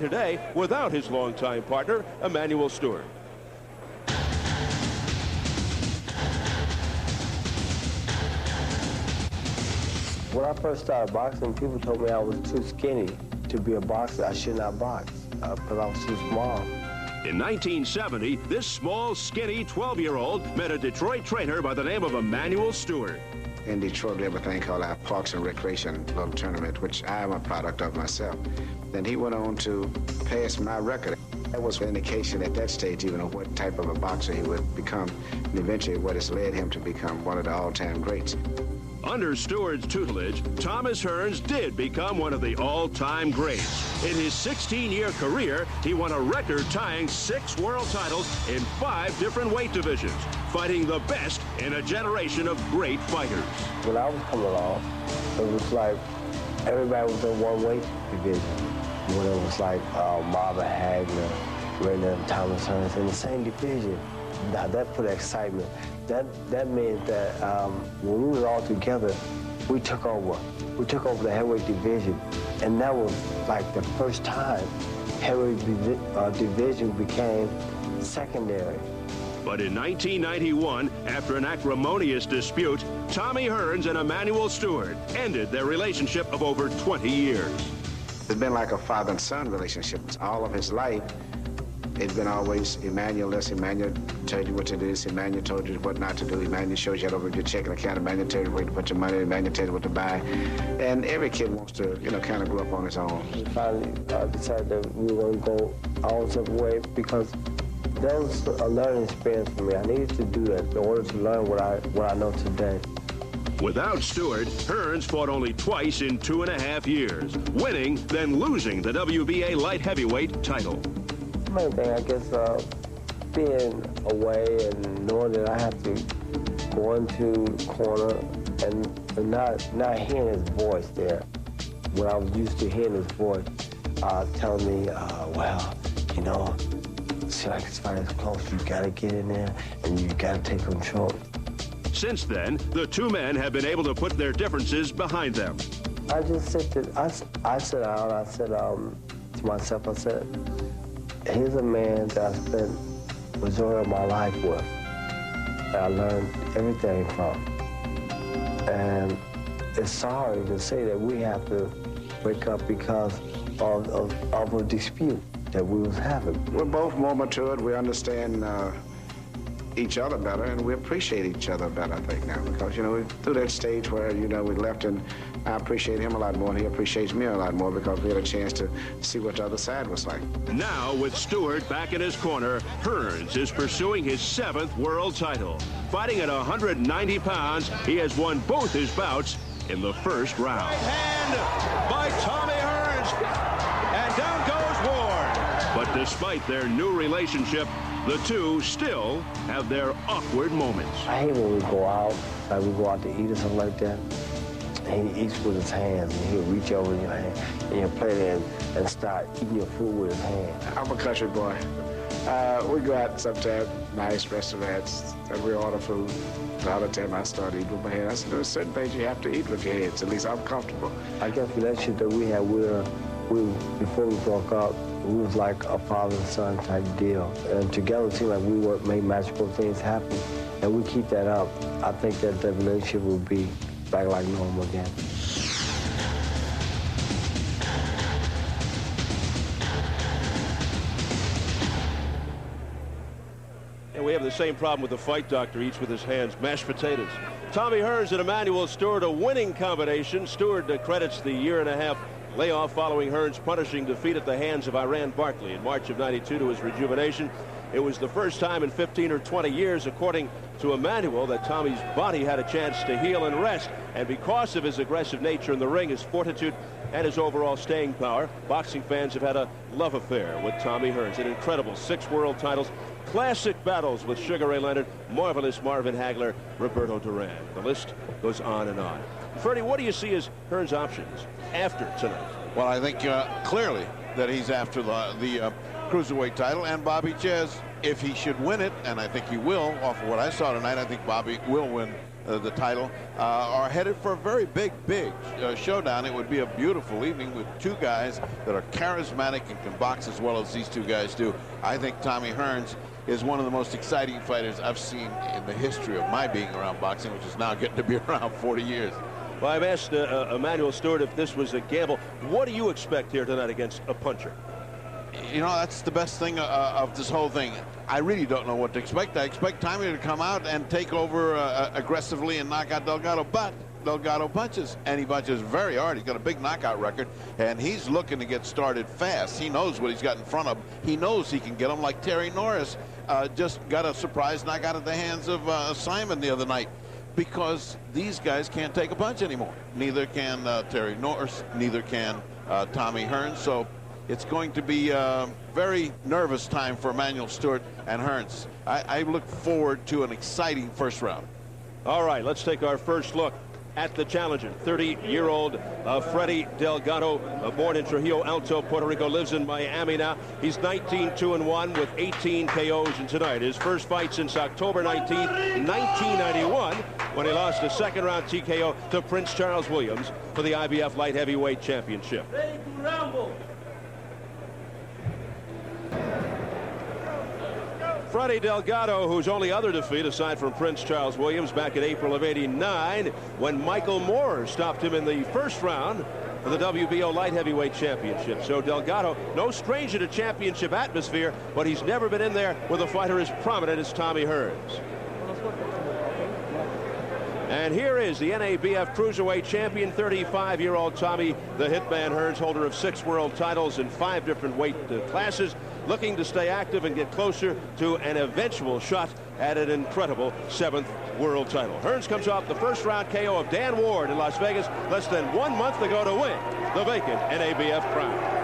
today without his longtime partner, Emanuel Stewart. When I first started boxing, people told me I was too skinny to be a boxer. I should not box because I was too small. In 1970, this small, skinny 12-year-old met a Detroit trainer by the name of Emanuel Stewart. In Detroit, we have a thing called our Parks and Recreation little tournament, which I am a product of myself. Then he went on to pass my record. That was an indication at that stage even of what type of a boxer he would become, and eventually what has led him to become one of the all-time greats. Under Stewart's tutelage, Thomas Hearns did become one of the all-time greats. In his 16-year career, he won a record-tying 6 world titles in 5 different weight divisions, fighting the best in a generation of great fighters. When I was coming along, it was like everybody was in one weight division. When it was like Marvin Hagler, Renner, and Thomas Hearns in the same division. Now that put excitement. That meant that when we were all together, we took over. We took over the heavyweight division, and that was like the first time heavyweight division became secondary. But in 1991, after an acrimonious dispute, Tommy Hearns and Emanuel Stewart ended their relationship of over 20 years. It's been like a father and son relationship all of his life. It's been always Emanuel this, Emanuel told you what to do this, Emanuel told you what not to do, Emanuel shows you how to open your checking account, Emanuel tells you where to put your money, Emanuel tells you what to buy. And every kid wants to, kind of grow up on his own. We finally decided that we were going to go our separate way because that was a learning experience for me. I needed to do that in order to learn what I know today. Without Stewart, Hearns fought only twice in 2.5 years, winning, then losing the WBA light heavyweight title. The main thing, I guess, being away and knowing that I have to go into the corner and not hearing his voice there. When I was used to hearing his voice telling me, well, see, like this fight is close, you gotta get in there and you gotta take control. Since then, the two men have been able to put their differences behind them. I just said that I said out, I said to myself, I said, here's a man that I spent the majority of my life with, that I learned everything from. And it's sorry to say that we have to break up because of a dispute that we was having. We're both more matured. We understand each other better, and we appreciate each other better, I think, now. Because, we're through that stage where, we left, and I appreciate him a lot more, and he appreciates me a lot more because we had a chance to see what the other side was like. Now, with Stewart back in his corner, Hearns is pursuing his 7th world title. Fighting at 190 pounds, he has won both his bouts in the first round. Right hand by Tommy Hearns, and down goes Ward. But despite their new relationship, the two still have their awkward moments. I hate when we go out, like we go out to eat or something like that, and he eats with his hands, and he'll reach over in your hand, and you'll play there and start eating your food with his hand. I'm a country boy. We go out sometimes, nice restaurants, and we order food. The other time I started eating with my hands, I said, there's certain things you have to eat with your hands. At least I'm comfortable. I guess the relationship that we had, before we broke up, we was like a father and son type deal. And together it seemed like we made magical things happen. And we keep that up. I think that the relationship will be back like normal again. And we have the same problem with the fight doctor eats with his hands, mashed potatoes. Tommy Hearns and Emanuel Stewart, a winning combination. Stewart credits the 1.5-year layoff following Hearns' punishing defeat at the hands of Iran Barkley in March of '92 to his rejuvenation. It was the first time in 15 or 20 years, according to Emanuel, that Tommy's body had a chance to heal and rest. And because of his aggressive nature in the ring, his fortitude, and his overall staying power, boxing fans have had a love affair with Tommy Hearns. An incredible 6 world titles, classic battles with Sugar Ray Leonard, marvelous Marvin Hagler, Roberto Duran. The list goes on and on. Freddie, what do you see as Hearns' options after tonight? Well, I think clearly that he's after the cruiserweight title, and Bobby Ches, if he should win it, and I think he will, off of what I saw tonight, I think Bobby will win the title, are headed for a very big showdown. It would be a beautiful evening with two guys that are charismatic and can box as well as these two guys do. I think Tommy Hearns is one of the most exciting fighters I've seen in the history of my being around boxing, which is now getting to be around 40 years. Well, I've asked Emanuel Stewart if this was a gamble. What do you expect here tonight against a puncher? You know, that's the best thing of this whole thing. I really don't know what to expect. I expect Tommy to come out and take over aggressively and knock out Delgado, but Delgado punches, and he punches very hard. He's got a big knockout record, and he's looking to get started fast. He knows what he's got in front of him. He knows he can get him, like Terry Norris just got a surprise knockout at the hands of Simon the other night, because these guys can't take a punch anymore. Neither can Terry Norris, neither can Tommy Hearns. So it's going to be a very nervous time for Emanuel Stewart and Hearns. I look forward to an exciting first round. All right, let's take our first look at the challenger. 30-year-old Freddie Delgado, born in Trujillo Alto, Puerto Rico, lives in Miami now. He's 19-2-1 with 18 KOs in tonight. His first fight since October 19th, 1991, when he lost a second-round TKO to Prince Charles Williams for the IBF Light Heavyweight Championship. Freddie Delgado, whose only other defeat aside from Prince Charles Williams back in April of '89, when Michael Moore stopped him in the first round for the WBO Light Heavyweight Championship. So Delgado, no stranger to championship atmosphere, but he's never been in there with a fighter as prominent as Tommy Hearns. And here is the NABF Cruiserweight Champion, 35-year-old Tommy the Hitman Hearns, holder of 6 world titles in 5 different weight classes, looking to stay active and get closer to an eventual shot at an incredible 7th world title. Hearns comes off the first round KO of Dan Ward in Las Vegas less than 1 month ago to win the vacant NABF crown.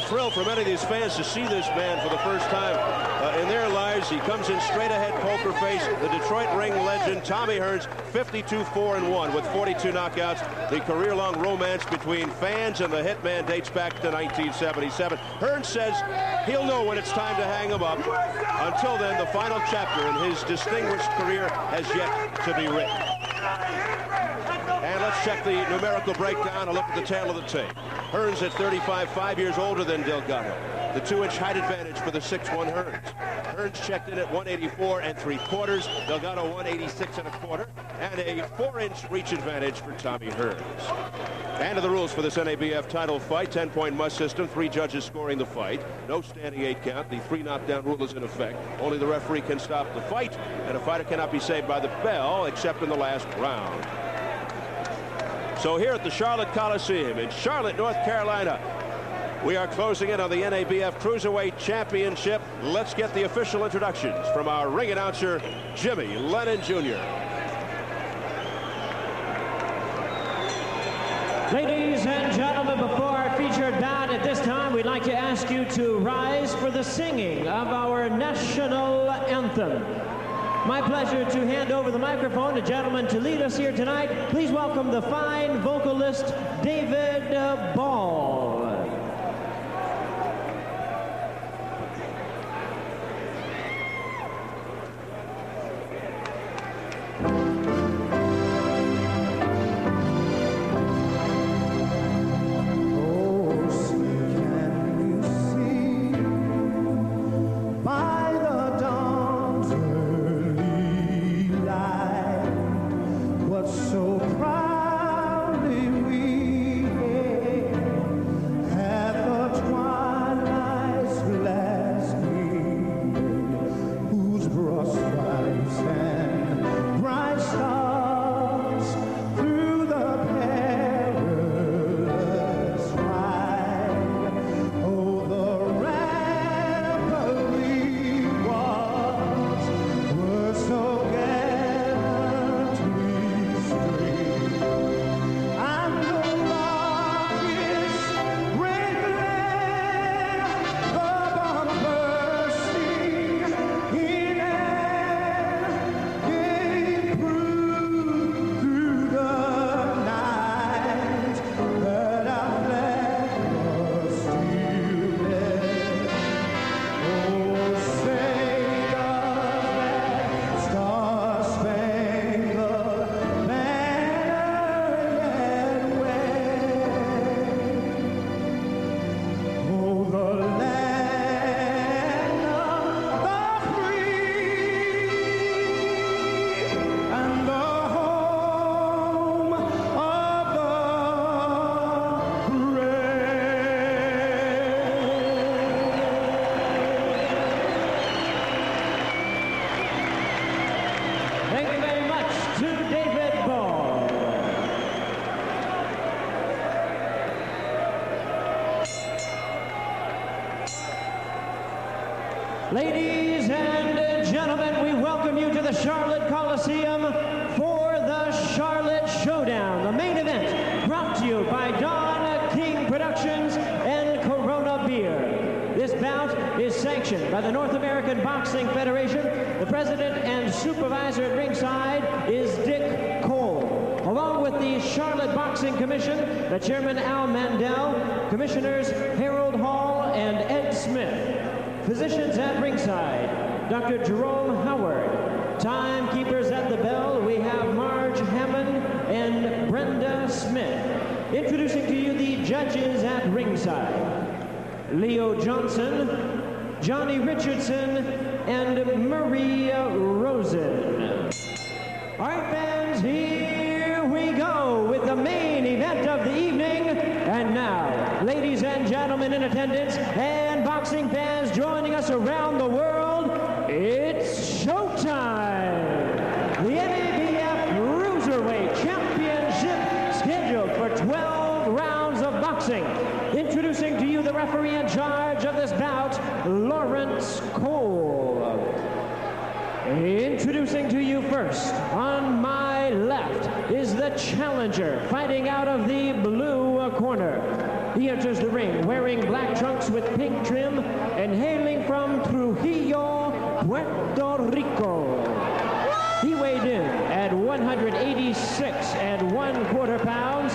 Thrill for many of these fans to see this man for the first time in their lives. He comes in straight ahead, poker face. The Detroit ring legend Tommy Hearns, 52-4-1 with 42 knockouts. The career-long romance between fans and the Hitman dates back to 1977. Hearns says he'll know when it's time to hang him up. Until then, the final chapter in his distinguished career has yet to be written. And let's check the numerical breakdown and look at the tail of the tape. Hearns at 35, 5 years older than Delgado. The 2-inch height advantage for the 6'1" Hearns. Hearns checked in at 184 3/4, Delgado 186 1/4, and a 4-inch reach advantage for Tommy Hearns. And to the rules for this NABF title fight: 10-point must system, 3 judges scoring the fight, no standing 8 count. The 3 knockdown rule is in effect. Only the referee can stop the fight, and a fighter cannot be saved by the bell except in the last round. So here at the Charlotte Coliseum in Charlotte, North Carolina, We are closing in on the NABF Cruiserweight Championship. Let's get the official introductions from our ring announcer, Jimmy Lennon Jr. Ladies and gentlemen, before our featured bout at this time, we'd like to ask you to rise for the singing of our national anthem. My pleasure to hand over the microphone to gentlemen to lead us here tonight. Please welcome the fine vocalist, David Ball. Ladies and gentlemen, we welcome you to the Charlotte Coliseum for the Charlotte Showdown, the main event brought to you by Don King Productions and Corona Beer. This bout is sanctioned by the North American Boxing Federation. The president and supervisor at ringside is Dick Cole. Along with the Charlotte Boxing Commission, the chairman Al Mandel, commissioners Harold Hall and Ed Smith. Physicians at ringside, Dr. Jerome Howard. Timekeepers at the bell, we have Marge Hammond and Brenda Smith. Introducing to you the judges at ringside, Leo Johnson, Johnny Richardson, and Maria Rosen. All right, fans, here we go with the main event of the evening. And now, ladies and gentlemen in attendance and boxing fans joining us around the world, it's showtime! The NABF Cruiserweight Championship scheduled for 12 rounds of boxing. Introducing to you the referee in charge of this bout, Lawrence Cole. Introducing to you first, on my left, is the challenger, fighting out of the blue corner. He enters the ring wearing black trunks with pink trim and hailing from Trujillo, Puerto Rico. He weighed in at 186 1/4 pounds,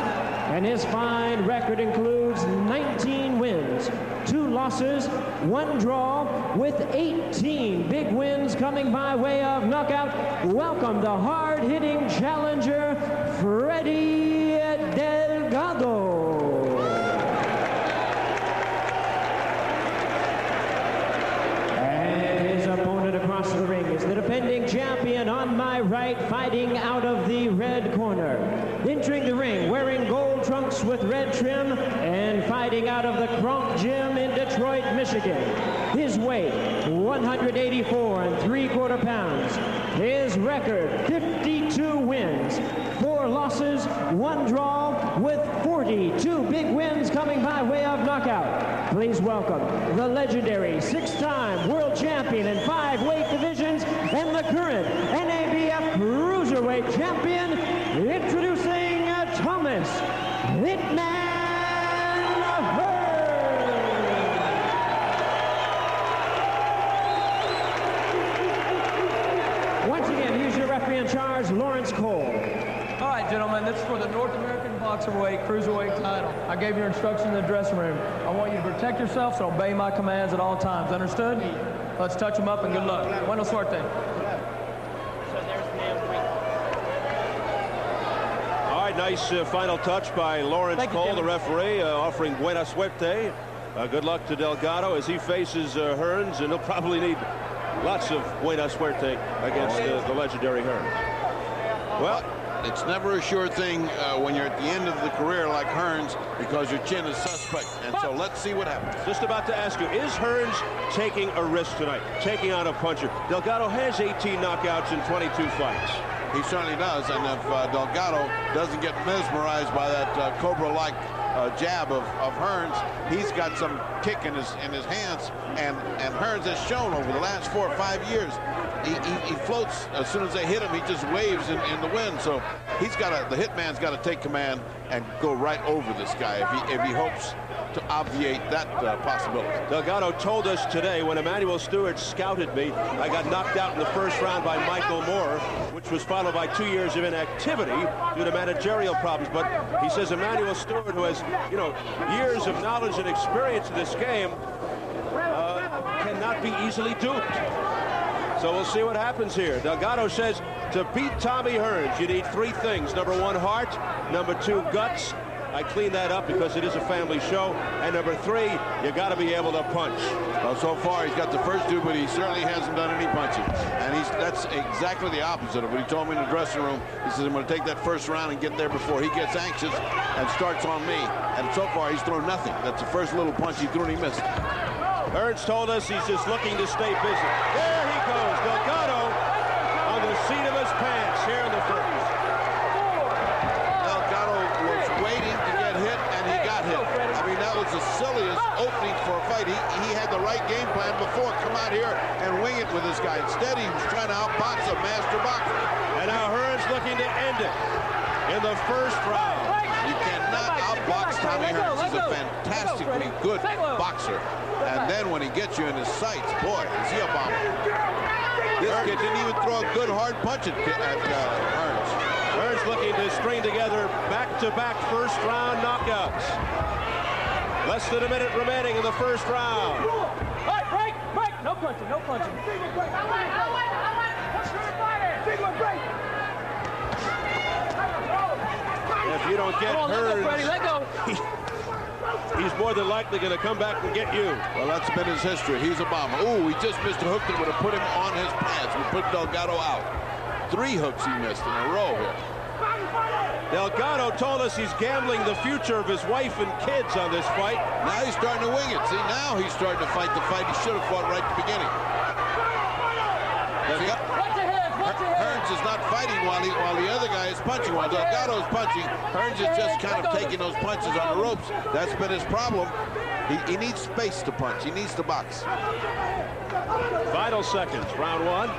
and his fine record includes 19 wins, 2 losses, 1 draw, with 18 big wins coming by way of knockout. Welcome the hard-hitting challenger, Freddie Delgado. And his opponent across the ring is the defending champion on my right, fighting out of the red corner. Entering the ring, wearing gold trunks with red trim, and fighting out of the Kronk Gym in Detroit, Michigan. His weight, 184 3/4 pounds. His record, 52 wins, 4 losses, 1 draw, with 42 big wins coming by way of knockout. Please welcome the legendary 6-time world champion in 5 weight divisions and the current NABF Cruiserweight champion, introducing Thomas Hitman Hearns. Once again, use your referee in charge, Lawrence Cole. All right, gentlemen, this is for the North American Boxerweight Cruiserweight title. I gave your instructions in the dressing room. I want you to protect yourselves and obey my commands at all times. Understood? Let's touch them up and good luck. Buena suerte. All right, nice final touch by Lawrence Cole, the referee, offering buena suerte. Good luck to Delgado as he faces Hearns, and he'll probably need lots of buena suerte against the legendary Hearns. Well, it's never a sure thing when you're at the end of the career like Hearns, because your chin is suspect. And so let's see what happens. Just about to ask you, is Hearns taking a risk tonight, taking on a puncher? Delgado has 18 knockouts in 22 fights. He certainly does. And if Delgado doesn't get mesmerized by that cobra-like jab of Hearns, he's got some kick in his hands. And Hearns has shown over the last 4 or 5 years, he floats as soon as they hit him. He just waves in the wind. So he's got the hitman's got to take command and go right over this guy if he hopes to obviate that possibility. Delgado told us today, when Emmanuel Stewart scouted me, I got knocked out in the first round by Michael Moore, which was followed by 2 years of inactivity due to managerial problems. But he says Emmanuel Stewart, who has, you know, years of knowledge and experience in this game, cannot be easily duped. So we'll see what happens here. Delgado says to beat Tommy Hearns, you need 3 things. Number 1, heart. Number 2, guts. I clean that up because it is a family show. And number 3, you got to be able to punch. Well, so far he's got the first 2, but he certainly hasn't done any punching. And that's exactly the opposite of what he told me in the dressing room. He says, I'm going to take that first round and get there before he gets anxious and starts on me. And so far he's thrown nothing. That's the first little punch he threw and he missed. Hearns told us he's just looking to stay busy. There he goes. Delgado on the seat of his pants here in the first. Delgado was waiting to get hit, and he got hit. I mean, that was the silliest opening for a fight. He had the right game plan before. Come out here and wing it with this guy. Instead, he was trying to outbox a master boxer. And now Hearns looking to end it in the first round. You cannot outbox Tommy Hearns. He's a fantastically good boxer. And then when he gets you in his sights, boy, is he a bomber. This kid didn't even throw a good hard punch at Hearns. Hearns looking to string together back-to-back first-round knockouts. Less than a minute remaining in the first round. All right, break. No punching, no punching. If you don't get Hearns, Freddie, let go. He's more than likely going to come back and get you. Well, that's been his history. He's a bomber. Ooh, he just missed a hook that would have put him on his pants. We put Delgado out. 3 hooks he missed in a row here. Delgado told us he's gambling the future of his wife and kids on this fight. Now he's starting to wing it. See, now he's starting to fight the fight he should have fought right at the beginning. Hearns is not fighting while the other guy is punching. While Delgado is punching, Hearns is just kind of taking those punches on the ropes. That's been his problem. He needs space to punch. He needs to box. Final seconds, round 1.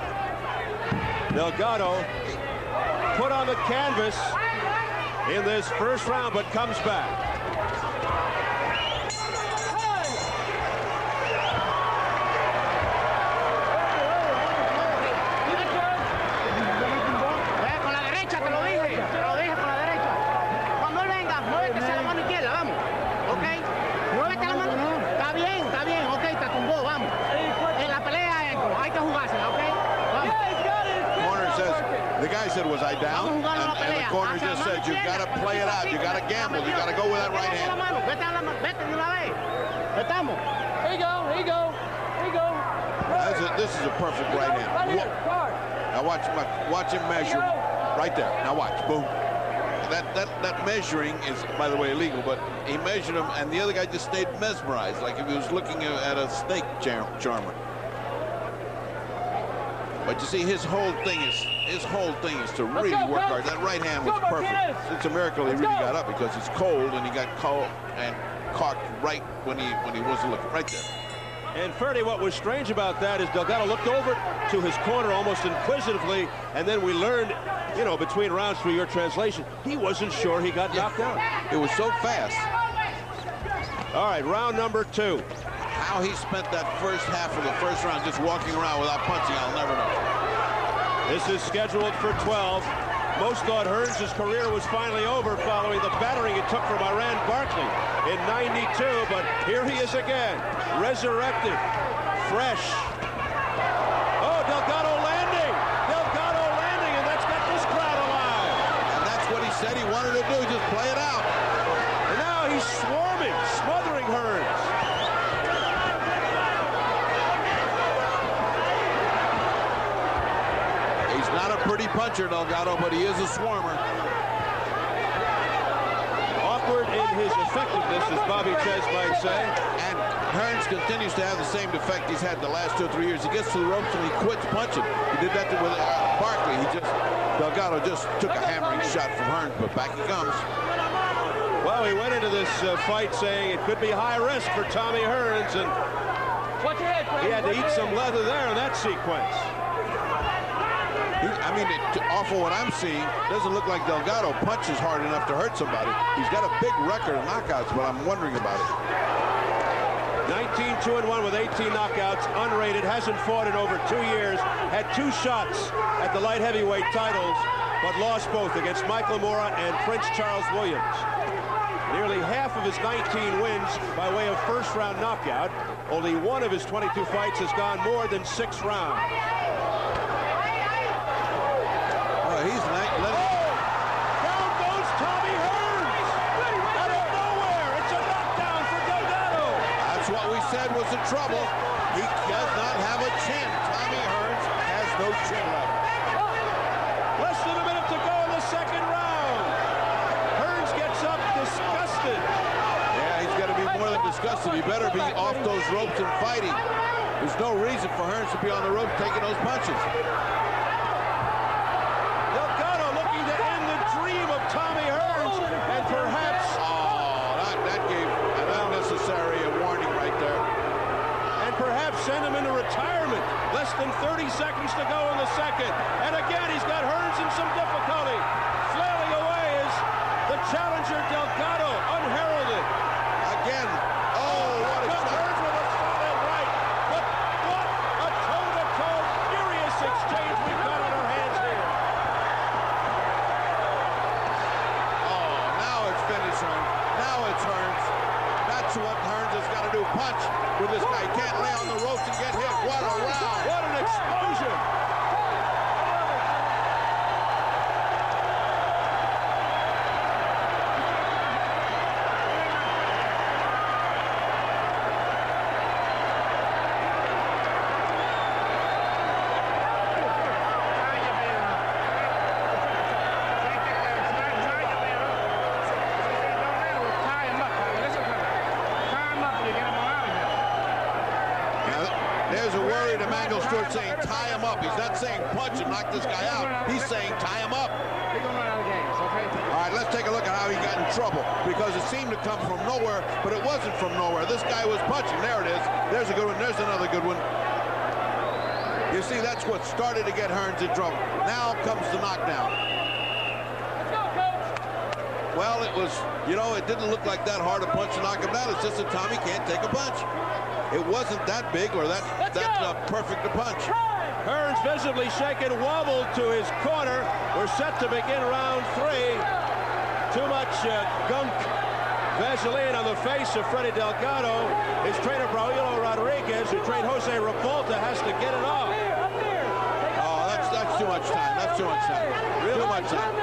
Delgado put on the canvas in this first round, but comes back. The guy said, was I down? And the corner just said, you got to play it out. You got to gamble. You got to go with that right hand. Here you go. This is a perfect right hand. Now watch him measure. Right there. Now watch. Boom. That measuring is, by the way, illegal, but he measured him, and the other guy just stayed mesmerized, like if he was looking at a snake charmer. But you see, his whole thing is to really work hard. That right hand was perfect. It's a miracle he really got up because it's cold, and he got cold and caught right when he wasn't looking right there. And Freddie, what was strange about that is Delgado looked over to his corner almost inquisitively, and then we learned, you know, between rounds through your translation, he wasn't sure he got knocked out. It was so fast. All right, round number 2. How he spent that first half of the first round just walking around without punching, I'll never know. This is scheduled for 12. Most thought Hearns' career was finally over following the battering it took from Iran Barkley in '92, but here he is again, resurrected, fresh. Oh, Delgado landing! Delgado landing, and that's got this crowd alive. And that's what he said he wanted to do, just play it out. And now he's swarming, smothering Hearns. He's not a pretty puncher, Delgado, but he is a swarmer. Awkward in his effectiveness, as Bobby Ches might say. And Hearns continues to have the same defect he's had the last 2 or 3 years. He gets to the ropes and he quits punching. He did that with Barkley. Delgado just took a hammering shot from Hearns, but back he comes. Well, he went into this fight saying it could be high risk for Tommy Hearns, and he had to eat some leather there in that sequence. I mean, off of what I'm seeing, doesn't look like Delgado punches hard enough to hurt somebody. He's got a big record of knockouts, but I'm wondering about it. 19-2-1 with 18 knockouts, unrated, hasn't fought in over 2 years, had 2 shots at the light heavyweight titles, but lost both against Michael Mora and Prince Charles Williams. Nearly half of his 19 wins by way of first-round knockout. Only 1 of his 22 fights has gone more than 6 rounds. Down goes Tommy Hearns. Out of nowhere, it's a knockdown for Delgado. That's what we said was the trouble. He does not have a chin. Tommy Hearns has no chin left. Less than a minute to go in the second round. Hearns gets up disgusted. Yeah, he's got to be more than disgusted. He better be off those ropes and fighting. There's no reason for Hearns to be on the ropes taking those punches. Tommy Hearns, and perhaps... Oh, that gave an unnecessary warning right there. And perhaps send him into retirement. Less than 30 seconds to go in the second. And again, he's got Hearns in some difficulty. Flailing away is the challenger, Delgado, unheralded. Again. Oh, what a shot. Hearns with a solid right. But what a toe-to-toe furious exchange we've got on our hands here. Finish Hearns. Now it's Hearns. That's what Hearns has got to do. Punch with this guy. He can't lay on the ropes and get hit. What a round. What an explosion. There's a worried Emmanuel Stewart saying tie him up. He's not saying punch and knock this guy out. He's saying tie him up. All right, let's take a look at how he got in trouble, because it seemed to come from nowhere, but it wasn't from nowhere. This guy was punching. There it is. There's a good one. There's another good one. You see, that's what started to get Hearns in trouble. Now comes the knockdown. Well, it was, you know, it didn't look like that hard a punch to knock him down. It's just that Tommy can't take a punch. It wasn't that big or that perfect a punch. Hearns visibly shaken, wobbled to his corner. We're set to begin round 3. Too much gunk Vaseline on the face of Freddie Delgado. His trainer, Braulio Rodriguez, who trained Jose Revolta, has to get it off. Oh, that's too much time. That's too much time. Really? Too much time.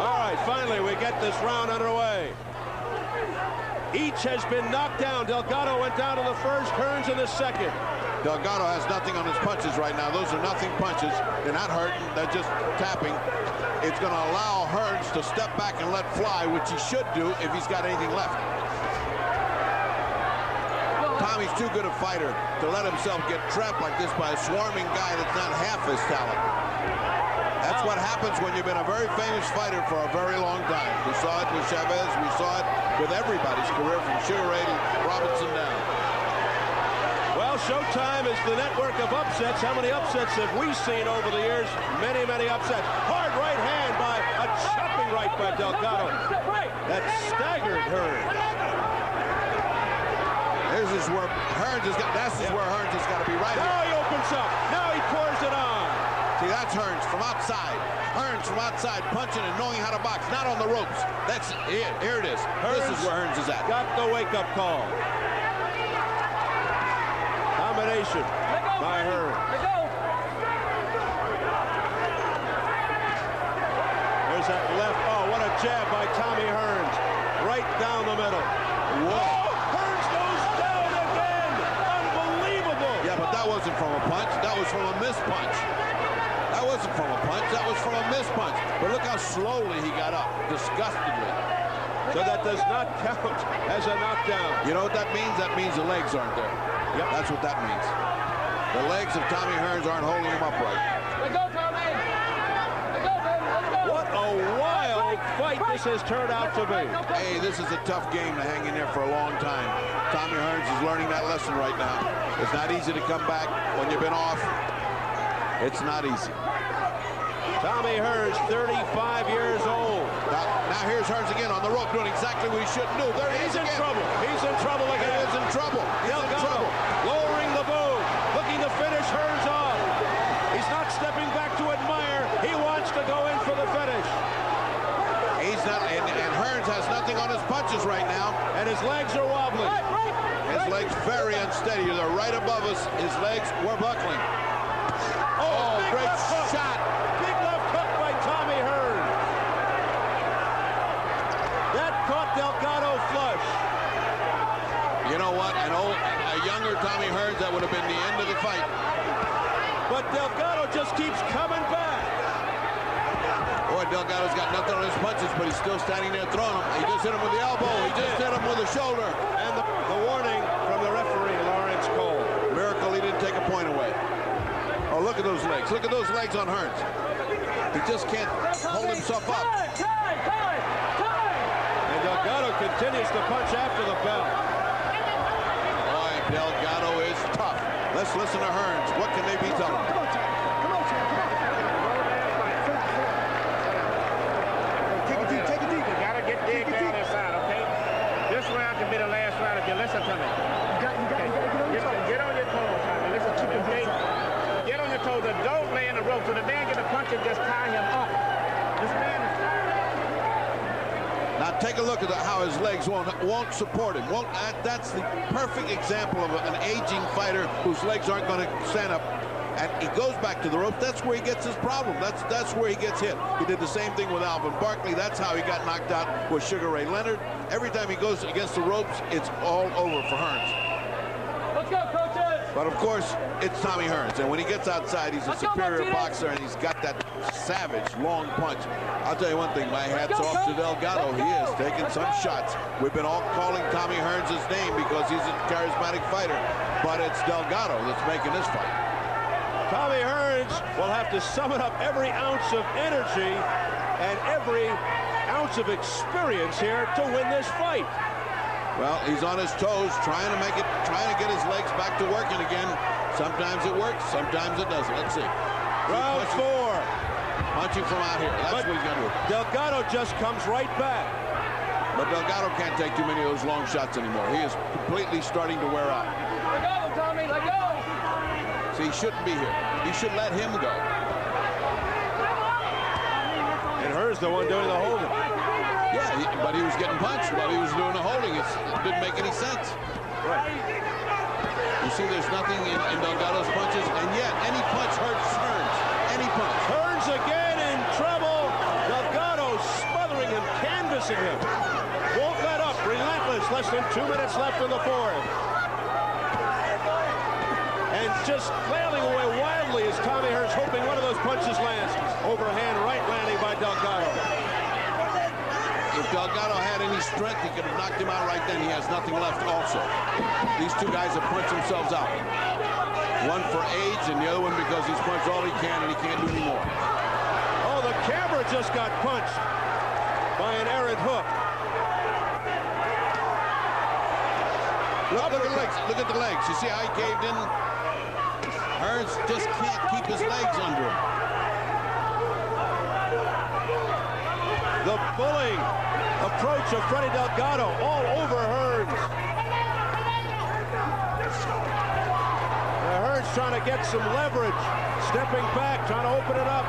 All right, finally, we get this round underway. Each has been knocked down. Delgado went down in the first, Hearns in the second. Delgado has nothing on his punches right now. Those are nothing punches. They're not hurting. They're just tapping. It's going to allow Hearns to step back and let fly, which he should do if he's got anything left. Tommy's too good a fighter to let himself get trapped like this by a swarming guy that's not half his talent. That's what happens when you've been a very famous fighter for a very long time. We saw it with Chavez. We saw it with everybody's career from Sugar Ray to Robinson down. Well, Showtime is the network of upsets. How many upsets have we seen over the years? Many, many upsets. Hard right hand by a chopping right by Delgado. That staggered Hearns. This is where Hearns has got. This is where Hearns has got to be right Now here. he opens up. Now he pours it on. See, that's Hearns from outside. Hearns from outside, punching and knowing how to box, not on the ropes. That's it. Here it is. This is where Hearns is at. Got the wake-up call. Combination by Hearns. There's that left. Oh, what a jab by Tommy Hearns. Right down the middle. Whoa. Oh, Hearns goes down again. Unbelievable. Yeah, but that wasn't from a punch. That was from a missed punch. That wasn't from a punch. That was from a missed punch. But look how slowly he got up. Disgustedly. So that does not count as a knockdown. You know what that means? That means the legs aren't there. Yep. That's what that means. The legs of Tommy Hearns aren't holding him upright. Let's go, Tommy. Let's go, baby. Let's go. What a wild fight this has turned out to be. Hey, this is a tough game to hang in there for a long time. Tommy Hearns is learning that lesson right now. It's not easy to come back when you've been off. It's not easy. Tommy Hearns, 35 years old. Now here's Hearns again on the rope, doing exactly what he shouldn't do. There he is He's in again. trouble. He's in trouble again. He is in trouble. He's in Delgado trouble. lowering the boom, looking to finish Hearns off. He's not stepping back to admire. He wants to go in for the finish. He's not, and Hearns has nothing on his punches right now. And his legs are wobbling. His legs very unsteady. They're right above us. His legs were buckling. Oh, big great left hook. shot. Big left hook by Tommy Hearns. That caught Delgado flush. You know what? A younger Tommy Hearns, that would have been the end of the fight. But Delgado just keeps coming back. Boy, Delgado's got nothing on his punches, but he's still standing there throwing them. He just hit him with the elbow. He just hit him with the shoulder. And the warning from the referee, Lawrence Cole. Miracle he didn't take a point away. Oh, look at those legs. Look at those legs on Hearns. He just can't hold himself up. And Delgado continues to punch after the bell. Boy, Delgado is tough. Let's listen to Hearns. What can they be telling him? Take it deep. You gotta get dig down inside, okay? This round can be the last round if you listen to me. Get on your toes, Tommy. Listen to me, okay? Get on your toes and don't lay in the rope. So the man get a punch and just tie him up. This man is Now take a look at how his legs won't support him. That's the perfect example of an aging fighter whose legs aren't going to stand up. And he goes back to the rope. That's where he gets his problem. That's where he gets hit. He did the same thing with Alvin Barkley. That's how he got knocked out with Sugar Ray Leonard. Every time he goes against the ropes, it's all over for Hearns. Let's go, coaches. But of course, it's Tommy Hearns. And when he gets outside, he's a Let's go, superior Martinez. boxer, and he's got that savage, long punch. I'll tell you one thing, my hat's go, off to Coach. Delgado. Let's He go. is taking Let's some go. shots. We've been all calling Tommy Hearns' name because he's a charismatic fighter. But it's Delgado that's making this fight. Tommy Hearns will have to summon up every ounce of energy and every ounce of experience here to win this fight. Well, he's on his toes, trying to get his legs back to working again. Sometimes it works, sometimes it doesn't. Let's see. Round Punching- 4. Punching from out here. That's But what he's going to do. Delgado just comes right back. But Delgado can't take too many of those long shots anymore. He is completely starting to wear out. Let go, Tommy. Let go. So he shouldn't be here. He should let him go. And Hearns the one doing the holding. Yeah, but he was getting punched while he was doing the holding. It didn't make any sense. Right. You see, there's nothing in Delgado's punches, and yet any punch hurts Hearns. Any punch. Hearns again in trouble. Delgado smothering him, canvassing him. Won't let up. Relentless. Less than 2 minutes left in the 4th. And just flailing away wildly is Tommy Hearns, hoping one of those punches lands. Overhand right landing by Delgado. If Delgado had any strength, he could have knocked him out right then. He has nothing left also. These two guys have punched themselves out. One for age and the other one because he's punched all he can and he can't do any more. Oh, the camera just got punched by an errant hook. Look at the legs. Look at the legs. You see how he caved in? Hearns just can't keep his legs under him. The bullying approach of Freddie Delgado all over Hearns. Hearns trying to get some leverage, stepping back, trying to open it up.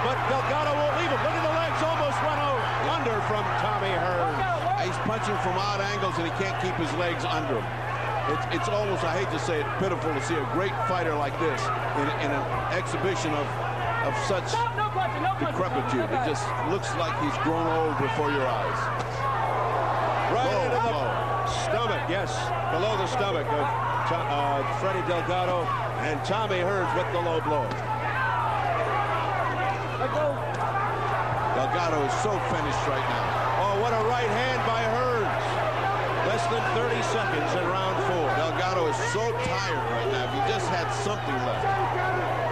But Delgado won't leave him. Look at the legs, almost went under from Tommy Hearns. He's punching from odd angles and he can't keep his legs under him. It's almost, I hate to say it, pitiful to see a great fighter like this in an exhibition of such decrepitude. It just looks like he's grown old before your eyes. Right into the stomach, yes, below the stomach of Freddie Delgado, and Tommy Hearns with the low blow. Delgado is so finished right now. Oh, what a right hand by Hearns. Less than 30 seconds in round 4. Delgado is so tired right now. If he just had something left,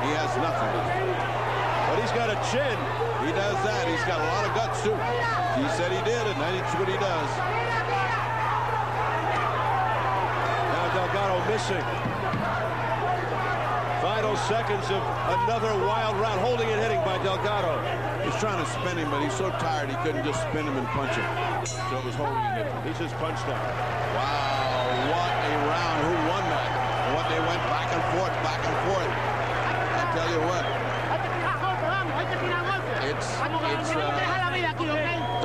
he has nothing left. But he's got a chin. He does that. He's got a lot of guts, too. He said he did, and that's what he does. Now Delgado missing. Final seconds of another wild round. Holding and hitting by Delgado. He's trying to spin him, but he's so tired he couldn't just spin him and punch him. So it was holding and hitting. He's just punched out. Wow, what a round. Who won that? What they went back and forth, back and forth. I tell you what. It's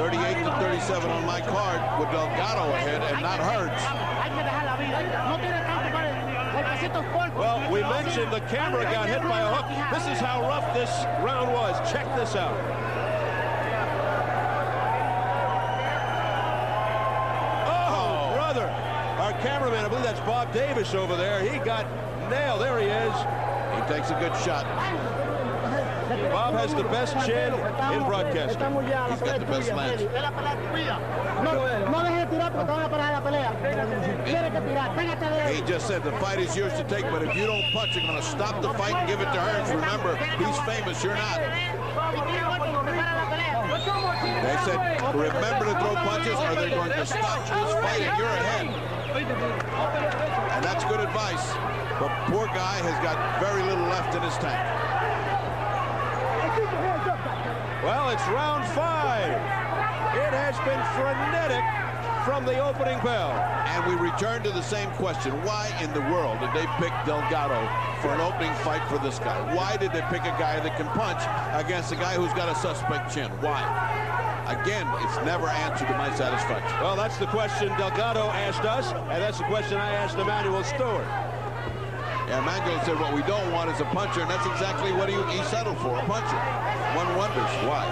38 to 37 on my card with Delgado ahead and not Hearns. Well, we mentioned the camera got hit by a hook. This is how rough this round was. Check this out. Oh, brother. Our cameraman, I believe that's Bob Davis over there. He got nailed. There he is. He takes a good shot. Bob has the best chin in broadcasting. He's got the best lance. He just said the fight is yours to take, but if you don't punch, you're going to stop the fight and give it to Hearns. Remember, he's famous, you're not. They said, remember to throw punches or they're going to stop this fight and you're ahead. And that's good advice. But poor guy has got very little left in his tank. Well, it's round 5. It has been frenetic from the opening bell. And we return to the same question. Why in the world did they pick Delgado for an opening fight for this guy? Why did they pick a guy that can punch against a guy who's got a suspect chin? Why? Again, it's never answered to my satisfaction. Well, that's the question Delgado asked us, and that's the question I asked Emanuel Stewart. Yeah, Emanuel said what we don't want is a puncher, and that's exactly what he settled for, a puncher. One wonders why.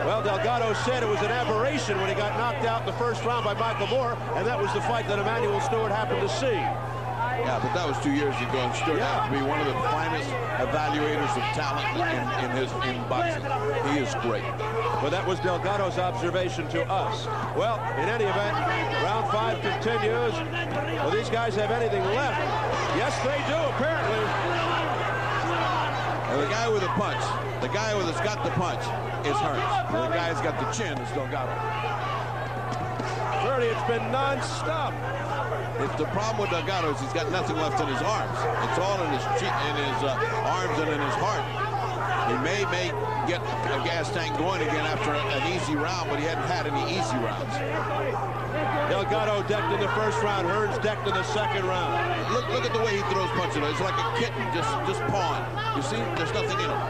Well, Delgado said it was an aberration when he got knocked out in the first round by Michael Moore, and that was the fight that Emanuel Stewart happened to see. Yeah, but that was 2 years ago, and Stewart happened to be one of the finest evaluators of talent in boxing. He is great. But that was Delgado's observation to us. Well, in any event, round 5 continues. Will these guys have anything left? Yes, they do, apparently. And the guy with the punch, the guy that's got the punch is Hearns. The guy who's got the chin is Delgado. Freddie, it's been non-stop. It's the problem with Delgado is he's got nothing left in his arms. It's all in his arms and in his heart. He may get a gas tank going again after an easy round, but he hadn't had any easy rounds. Delgado decked in the first round. Hearns decked in the second round. Look at the way he throws punches. It's like a kitten just pawing. You see, there's nothing in him.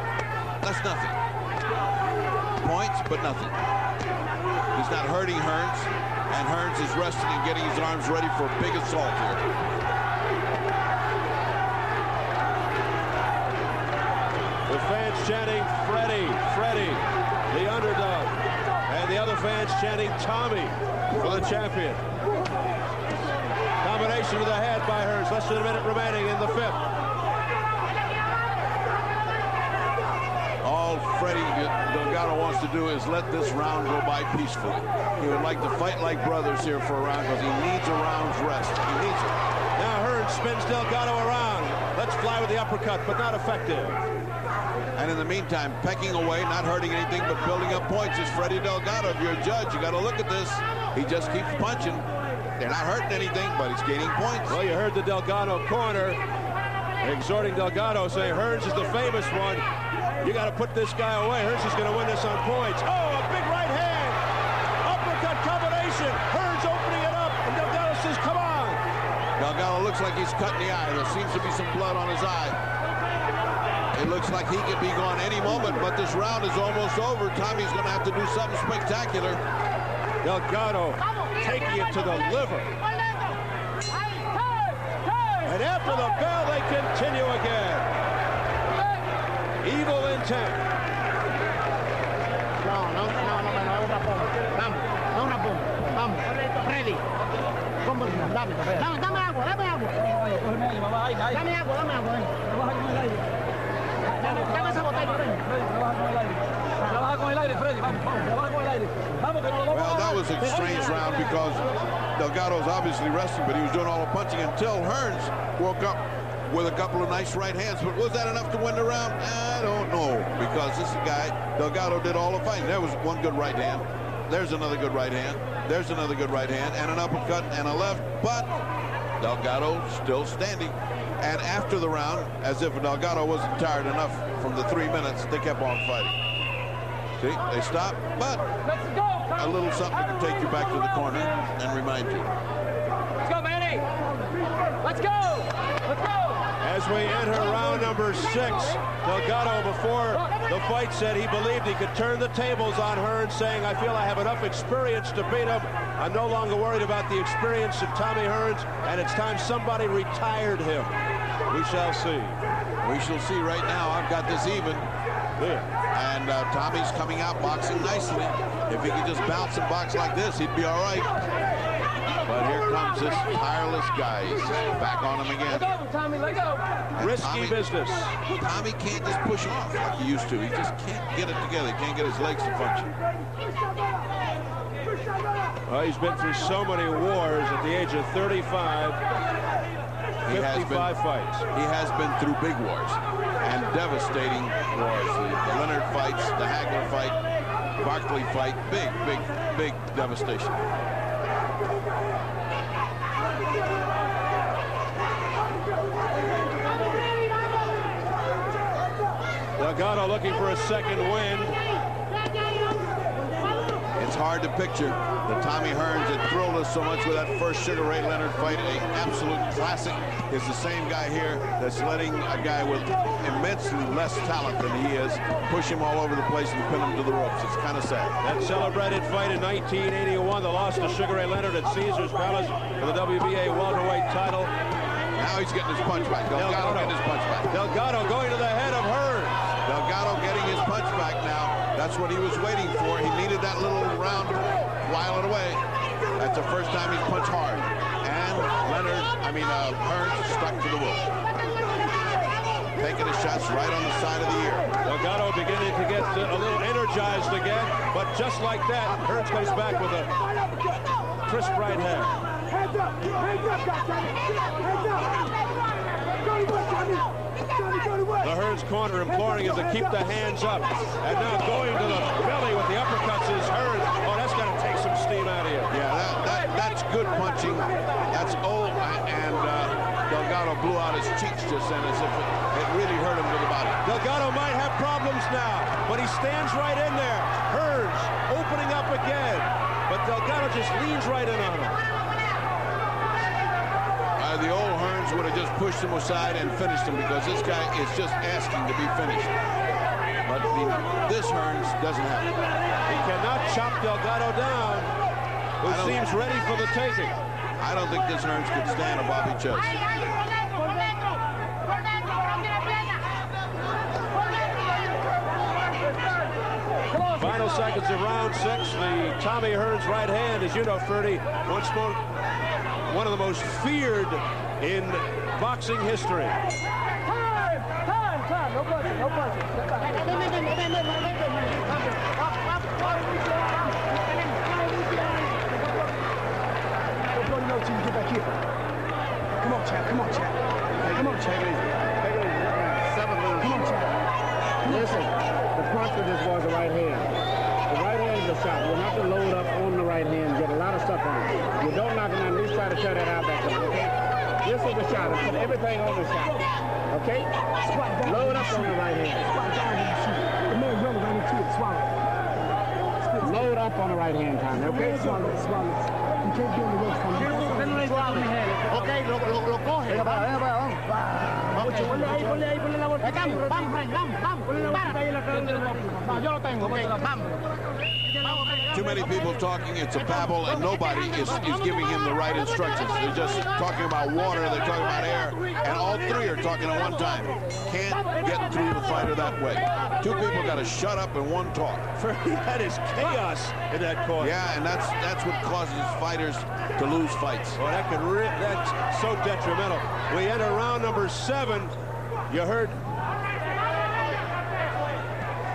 That's nothing. Points, but nothing. He's not hurting Hearns, and Hearns is resting and getting his arms ready for a big assault here. The fans chanting Freddie, Freddie, the underdog. And the other fans chanting Tommy for the champion. Combination to the head by Hearns. Less than a minute remaining in the 5th. Oh, all Freddie Delgado wants to do is let this round go by peacefully. He would like to fight like brothers here for a round because he needs a round's rest. He needs it. Now Hearns spins Delgado around. Let's fly with the uppercut, but not effective. And in the meantime, pecking away, not hurting anything, but building up points is Freddie Delgado. If you're a judge, you got to look at this. He just keeps punching. They're not hurting anything, but he's gaining points. Well, you heard the Delgado corner exhorting Delgado, saying Hearns is the famous one. You got to put this guy away. Hearns is going to win this on points. Oh, a big right hand. Uppercut combination. Hearns opening it up, and Delgado says, come on. Delgado looks like he's cut in the eye. There seems to be some blood on his eye. It looks like he could be gone any moment, but this round is almost over. Tommy's going to have to do something spectacular. Delgado taking it to the liver. And after the bell, they continue again. Evil intent. No Rapón. Vamos. Freddie. Dame agua. Dame agua esa botella, Well, that was a strange round because Delgado's obviously resting, but he was doing all the punching until Hearns woke up with a couple of nice right hands. But was that enough to win the round? I don't know, because this guy, Delgado, did all the fighting. There was one good right hand. There's another good right hand. There's another good right hand, and an uppercut and a left. But Delgado still standing. And after the round, as if Delgado wasn't tired enough from the 3 minutes, they kept on fighting. See, they stopped, but a little something to take you back to the corner and remind you. Let's go, Manny. Let's go. Let's go. As we enter round number 6, Delgado before the fight said he believed he could turn the tables on Hearns, saying, I feel I have enough experience to beat him. I'm no longer worried about the experience of Tommy Hearns, and it's time somebody retired him. We shall see. We shall see right now. I've got this even. Yeah. And Tommy's coming out boxing nicely. If he could just bounce and box like this, he'd be all right. But here comes this tireless guy. He's back on him again. Let go, Tommy, let go. Risky business. Tommy can't just push him off like he used to. He just can't get it together. He can't get his legs to function. Well, he's been through so many wars at the age of 35. 55 fights. He has been through big wars and devastating wars. The Leonard fights, the Hagler fight, Barkley fight, big devastation. Delgado looking for a second win. It's hard to picture that Tommy Hearns that thrilled us so much with that first Sugar Ray Leonard fight, an absolute classic, is the same guy here that's letting a guy with immensely less talent than he is push him all over the place and pin him to the ropes. It's kind of sad. That celebrated fight in 1981, the loss to Sugar Ray Leonard at Caesars Palace for the WBA welterweight title. Now he's getting his punch back. Delgado getting his punch back. Delgado going to the head of Hearns. Delgado getting his punch back now. That's what he was waiting for. He needed that little round to while it away. That's the first time he's punched hard. And Hearns stuck to the ropes. Taking his shots right on the side of the ear. Delgado beginning to get a little energized again, but just like that, Hearns comes back with a crisp right hand. Hands up! Hands up, Tommy! Hands up! The Hearns corner imploring him to keep the hands up. And now going to the belly with the uppercuts is Hearns. Oh, that's got to take some steam out of you. Yeah, that's good punching. That's old. And Delgado blew out his cheeks just then as if it really hurt him to the body. Delgado might have problems now, but he stands right in there. Hearns opening up again. But Delgado just leans right in on him. The old Hearns would have just pushed him aside and finished him because this guy is just asking to be finished. But this Hearns doesn't have it. He cannot chop Delgado down, who seems ready for the taking. I don't think this Hearns could stand a Bobby Chess. Final seconds of round 6. The Tommy Hearns right hand, as you know, Freddie, once more one of the most feared in boxing history. time. No punching. No punching. Step back. Don't know till you get back here. Come on, Chad. Come on, Chad. Come on, Chad. Take it easy. 7 minutes. Come on, Chad. Listen, the punch with this was the right hand. The right hand is a shot. You have to load up on the right hand, get a lot of stuff on it. You don't knock it out, at least try to tear that out back there, okay? This is the shot. Put everything on the shot. Okay? Load up on the right hand. The man running right into it. Swallow. Load up on the right hand, Tommy, okay? Swallow. Swallow. You can't be on the ropes, Tommy. Okay, lo coge. Ponle ahí, ponle la bolsa. Vamos, Frank, vamos. No, yo lo tengo, ok, vamos. Too many people talking, it's a babble, and nobody is giving him the right instructions. They're just talking about water, they're talking about air, and all three are talking at one time. Can't get through the fighter that way. Two people got to shut up and one talk. That is chaos in that corner. Yeah, and that's what causes fighters to lose fights. Well, that's so detrimental. We enter round number 7. You heard.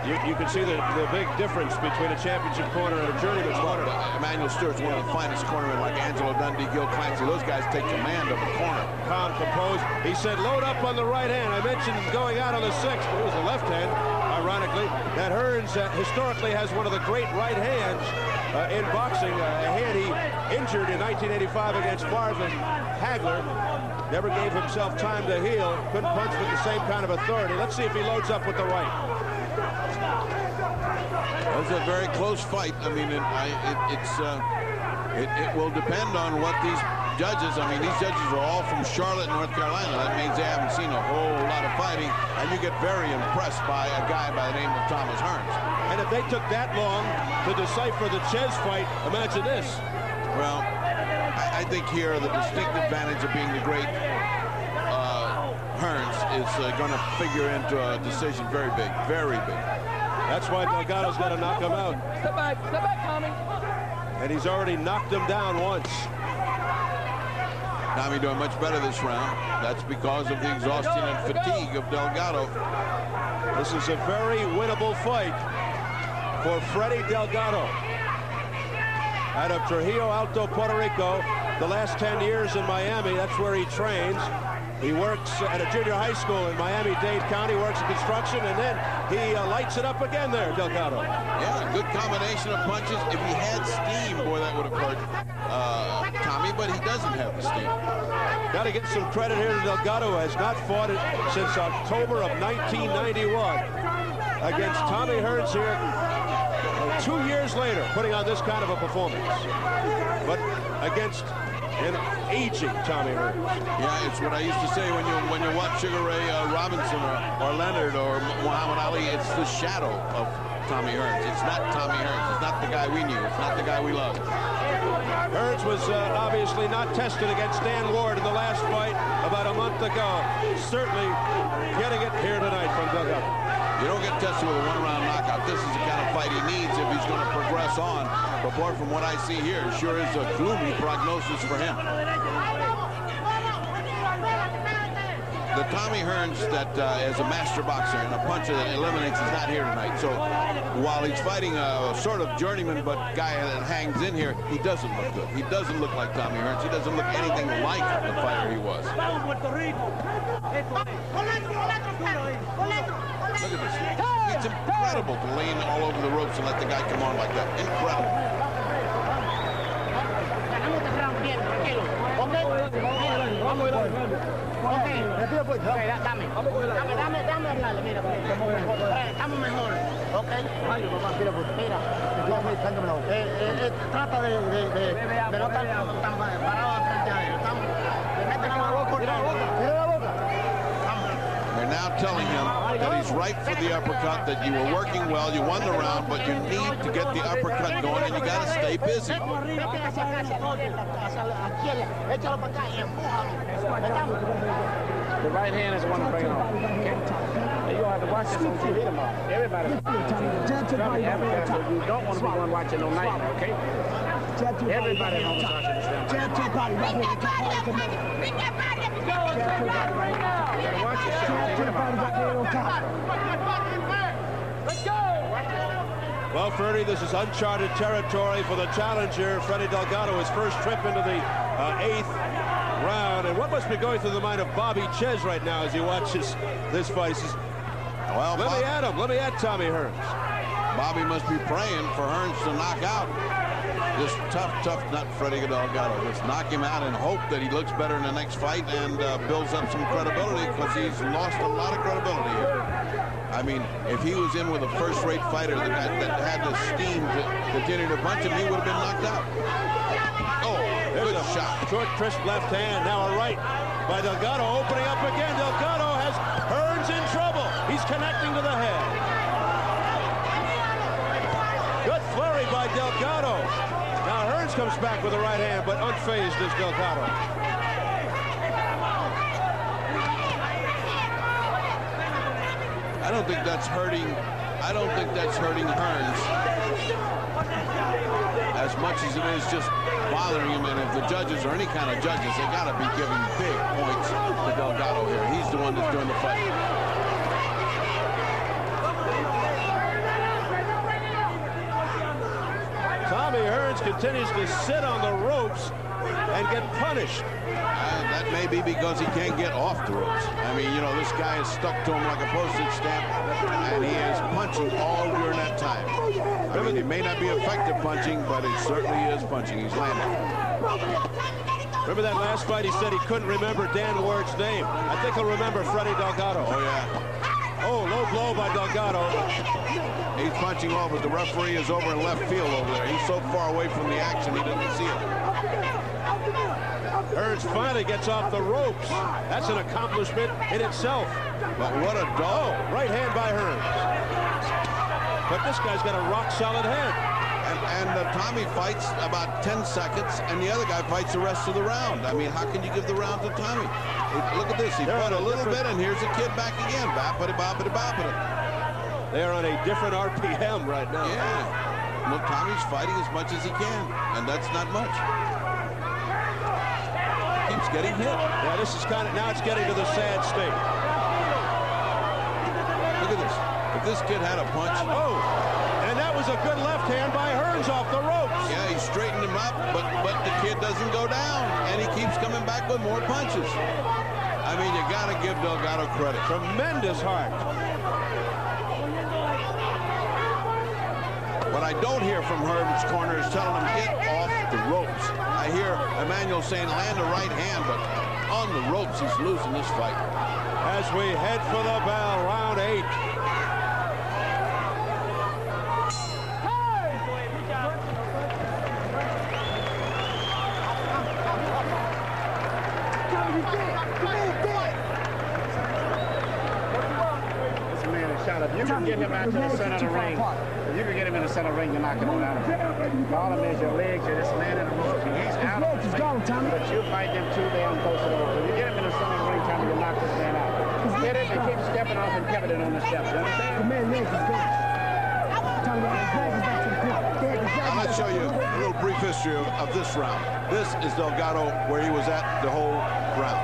You can see the big difference between a championship corner and a journeyman's corner. Emmanuel Stewart's one of the finest cornermen, like Angelo Dundee, Gil Clancy. Those guys take command of the corner. Calm, composed. He said, load up on the right hand. I mentioned going out on the 6th, but it was the left hand, ironically. That Hearns historically has one of the great right hands in boxing. A hand he injured in 1985 against Marvin Hagler. Never gave himself time to heal. Couldn't punch with the same kind of authority. Let's see if he loads up with the right. It's a very close fight. I mean, it will depend on what these judges. I mean, these judges are all from Charlotte, North Carolina. That means they haven't seen a whole lot of fighting, and you get very impressed by a guy by the name of Thomas Hearns. And if they took that long to decipher the Ches fight, imagine this. Well, I think here the distinct advantage of being the great Hearns is going to figure into a decision very big, very big. That's why Delgado's got to knock him out. Step back, Tommy. And he's already knocked him down once. Tommy doing much better this round. That's because of the exhaustion and fatigue of Delgado. This is a very winnable fight for Freddie Delgado. Out of Trujillo Alto, Puerto Rico, the last 10 years in Miami, that's where he trains. He works at a junior high school in Miami-Dade County, works in construction, and then he lights it up again there, Delgado. Yeah, good combination of punches. If he had steam, boy, that would have hurt Tommy, but he doesn't have the steam. Got to get some credit here to Delgado, who has not fought it since October of 1991 against Tommy Hearns here 2 years later, putting on this kind of a performance. But against an aging Tommy Hearns. Yeah, it's what I used to say when you watch Sugar Ray Robinson or Leonard or Muhammad Ali. It's the shadow of Tommy Hearns. It's not Tommy Hearns. It's not the guy we knew. It's not the guy we loved. Hearns was obviously not tested against Dan Ward in the last fight about a month ago. Certainly getting it here tonight from Delgado. You don't get tested with a one-round knockout. This is the kind of fight he needs if he's going to progress on. But boy, from what I see here, it sure is a gloomy prognosis for him. The Tommy Hearns that is a master boxer and a puncher that eliminates is not here tonight. So while he's fighting a sort of journeyman but guy that hangs in here, he doesn't look good. He doesn't look like Tommy Hearns. He doesn't look anything like the fighter he was. Look at this. It's incredible to lean all over the ropes and let the guy come on like that. Incredible. Estamos mejor, ¿ok? Mira, trata de no estar tan parado frente a él. Mira la boca. They're now telling him that he's right for the uppercut, that you were working well, you won the round, but you need to get the uppercut going and you got to stay busy. The right hand is the one to bring it home. Okay? You're going to have to watch this on TV tomorrow. Everybody. You don't want to be one watching no night, okay? Everybody on the top. Jab to your body right here. Bring that body up. Watch yourself. Jab to your body right there on top. Let's go. Well, Freddie, this is uncharted territory for the challenger, Freddie Delgado, his first trip into the 8th round. And what must be going through the mind of Bobby Ches right now as he watches this fight? He says, well, let me at Tommy Hearns. Bobby must be praying for Hearns to knock out this tough nut Freddie Delgado. Just knock him out and hope that he looks better in the next fight and builds up some credibility, because he's lost a lot of credibility here. I mean, if he was in with a first-rate fighter that had the steam to continue to punch him, he would have been knocked out. Oh, good shot. Short, crisp left hand. Now a right by Delgado, opening up again. Delgado has Hearns in trouble. He's connecting to the head. Good flurry by Delgado. Now Hearns comes back with the right hand, but unfazed is Delgado. I don't think that's hurting Hearns as much as it is just bothering him. And if the judges are any kind of judges, they got to be giving big points to Delgado here. He's the one that's doing the fight. Tommy Hearns continues to sit on the ropes and get punished. That may be because he can't get off the ropes. I mean, you know, this guy is stuck to him like a postage stamp, and he is punching all during that time. I mean, it may not be effective punching, but it certainly is punching. He's landing. Remember that last fight? He said he couldn't remember Dan Ward's name. I think he'll remember Freddie Delgado. Oh, yeah. Oh, low blow by Delgado. He's punching off, but the referee is over in left field over there. He's so far away from the action, he doesn't see it. Hearns finally gets off the ropes. That's an accomplishment in itself. But what a dog. Right hand by Hearns. But this guy's got a rock-solid head. And Tommy fights about 10 seconds, and the other guy fights the rest of the round. I mean, how can you give the round to Tommy? Look at this. He fought a little bit, and here's the kid back again. Boppity-boppity-boppity. They're on a different RPM right now. Yeah. Well, Tommy's fighting as much as he can, and that's not much. Keeps getting hit. Yeah, this is kind of, now it's getting to the sad state. Look at this. If this kid had a punch. Oh, and that was a good left hand by Hearns off the ropes. Yeah, he straightened him up, but the kid doesn't go down, and he keeps coming back with more punches. I mean, you got to give Delgado credit. Tremendous heart. What I don't hear from Herb's corner is telling him, get off the ropes. I hear Emmanuel saying, land a right hand, but on the ropes, he's losing this fight. As we head for the bell, round 8. If you can get him out to the center of the ring, if you can get him in the center of the ring, you're knocking him out. The problem is your legs, you're just landing the ropes. He's out of the ring, but you fight them too damn close to the ropes. If you get him in the center of the ring, Tommy, you knock this man out. Get it and keep stepping off and keeping it on the steps. You understand? The man legs is gone. I'll let's show you a little brief history of this round. This is Delgado where he was at the whole round.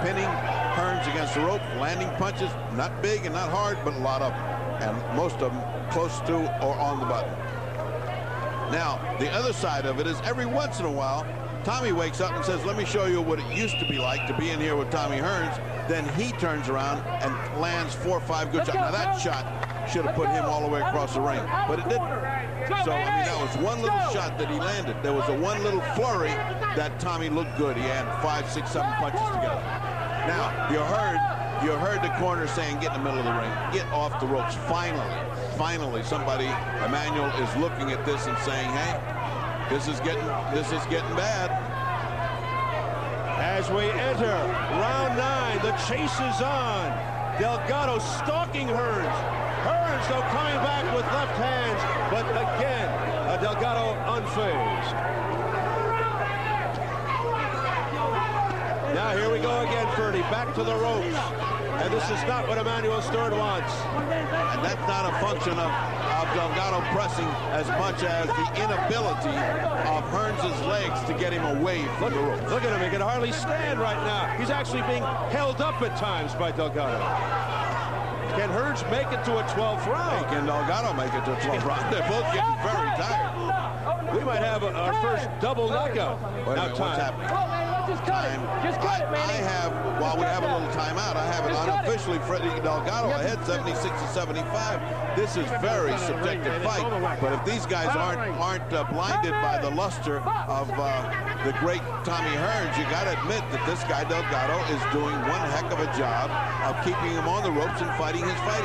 Pinning Hearns against the rope, landing punches, not big and not hard, but a lot of them. And most of them close to or on the button. Now, the other side of it is every once in a while, Tommy wakes up and says, let me show you what it used to be like to be in here with Tommy Hearns. Then he turns around and lands 4 or 5 good shots. Now, that shot should have put him all the way across the ring, but it didn't. So, I mean, that was one little shot that he landed. There was a one little flurry that Tommy looked good. He had 5, 6, 7 punches together. Now, you heard the corner saying, get in the middle of the ring, get off the ropes. Finally, somebody, Emmanuel, is looking at this and saying, hey, this is getting bad. As we enter round 9, the chase is on. Delgado stalking Hearns. Hearns, though, coming back with left hands, but again, Delgado unfazed. Now here we go again, Freddie, back to the ropes. And this is not what Emanuel Stewart wants. And that's not a function of Delgado pressing as much as the inability of Hearns' legs to get him away from the ropes. Look at him. He can hardly stand right now. He's actually being held up at times by Delgado. Can Hearns make it to a 12th round? Can Delgado make it to a 12th round? They're both getting very tired. We might have our first double knockout. Now, what's happening? Time. I have, while we have a little timeout, I have it unofficially Freddie Delgado ahead 76-75. This is very subjective fight, but if these guys aren't blinded by the luster of the great Tommy Hearns, you got to admit that this guy Delgado is doing one heck of a job of keeping him on the ropes and fighting his fight.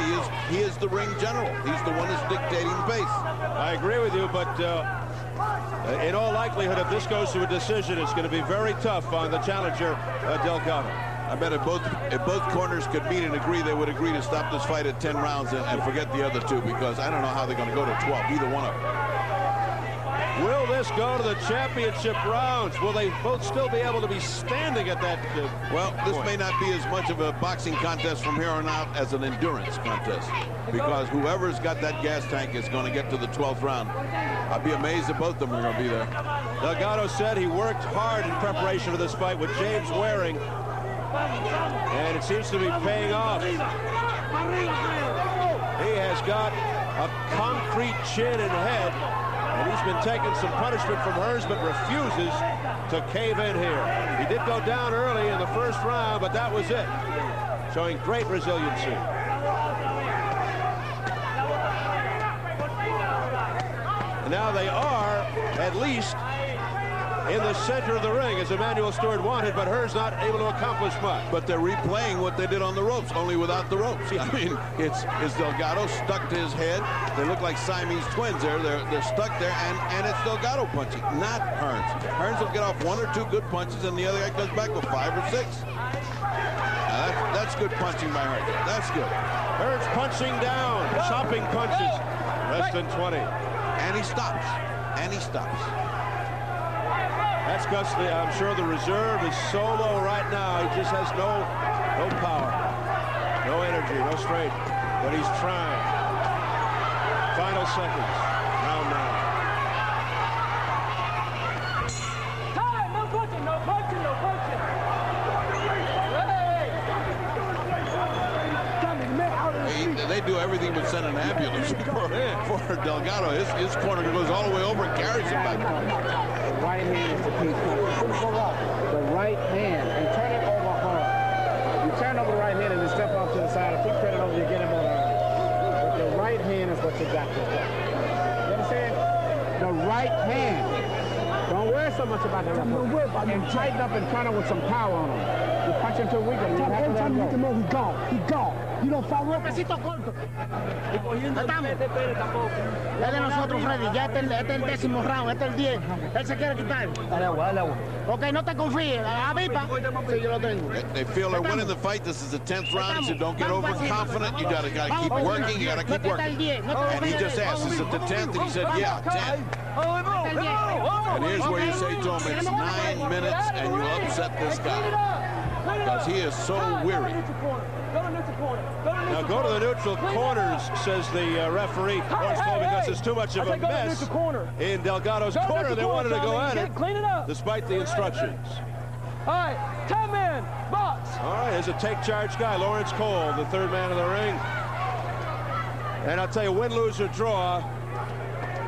He is the ring general. He's the one that's dictating the pace. I agree with you, but in all likelihood, if this goes to a decision, it's going to be very tough on the challenger, Delgado. I bet if both corners could meet and agree, they would agree to stop this fight at 10 rounds and forget the other two, because I don't know how they're going to go to 12, either one of them. Will this go to the championship rounds? Will they both still be able to be standing at that Well, this may not be as much of a boxing contest from here on out as an endurance contest, because whoever's got that gas tank is going to get to the 12th round. I'd be amazed if both of them are going to be there. Delgado said he worked hard in preparation for this fight with James Waring, and it seems to be paying off. He has got a concrete chin and head, and he's been taking some punishment from Hearns, but refuses to cave in here. He did go down early in the first round, but that was it. Showing great resiliency. And now they are, at least, in the center of the ring, as Emanuel Stewart wanted, but Hearns not able to accomplish much. But they're replaying what they did on the ropes, only without the ropes. I mean, it's Delgado stuck to his head. They look like Siamese twins there. They're stuck there, and it's Delgado punching, not Hearns. Hearns will get off one or two good punches, and the other guy comes back with 5 or 6. Now that's good punching by Hearns. That's good. Hearns punching down, chopping punches. Less than 20. And he stops. And he stops. That's because I'm sure the reserve is so low right now. He just has no power, no energy, no strength. But he's trying. Final seconds. Round 9. Time! No punching, no punching, no punching. They do everything but send an ambulance for Delgado. His corner goes all the way over and carries him back. The right hand is the key. The right hand, and turn it over hard. You turn over the right hand and then step off to the side. If you turn it over, you get him on the arm. But the right hand is what you got to do. You understand? The right hand. Don't worry so much about the left. And tighten up and turn it with some power on him. You punch him too weak and you have to let him go. He gone. He gone. You don't follow up. Estamos. Es de nosotros, Freddie. Ya este es el 10º round. Este es el 10. Él se quiere quitar. Dale agua. Ok, no te confíes. Avipa. Sí, yo lo tengo. They feel they're winning the fight. This is the 10th round, so don't get overconfident. You gotta keep working. You gotta keep working. And he just asked, is it the 10th? And he said, yeah, 10. And here's where you say to him, it's 9 minutes, and you upset this guy. Because he is so weary. Now go to the neutral corners, says the referee. Because there's too much of a mess in Delgado's corner. They wanted to go at it, despite the instructions. All right, 10-man box. All right, here's a take charge guy, Lawrence Cole, the third man of the ring. And I'll tell you, win, lose, or draw,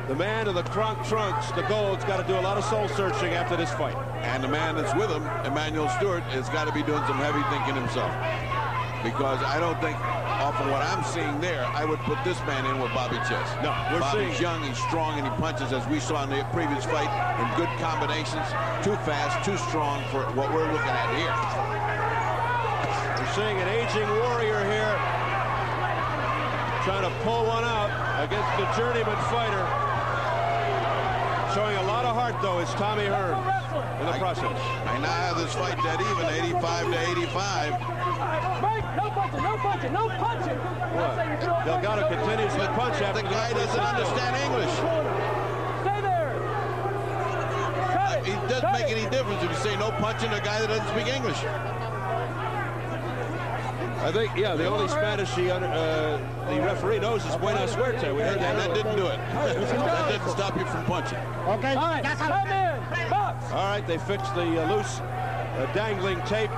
the man in the trunks, the gold's got to do a lot of soul searching after this fight. And the man that's with him, Emanuel Stewart, has got to be doing some heavy thinking himself. Because I don't think, off of what I'm seeing there, I would put this man in with Bobby Chess. No, Bobby's young, he's strong, and he punches, as we saw in the previous fight, in good combinations. Too fast, too strong for what we're looking at here. We're seeing an aging warrior here, trying to pull one out against the journeyman fighter. Showing a lot of heart, though, is Tommy Hearns in the process. I now have this fight dead even, 85-85. No punching, no punching. What? Delgado continues to punch after the guy doesn't understand English. Stay there. It doesn't make any difference if you say no punching to a guy that doesn't speak English. I think, yeah, the only Spanish the referee knows is buena suerte. We heard that. And that didn't do it. That didn't stop you from punching. Okay. All right, come in. Box. All right, they fixed the loose dangling tape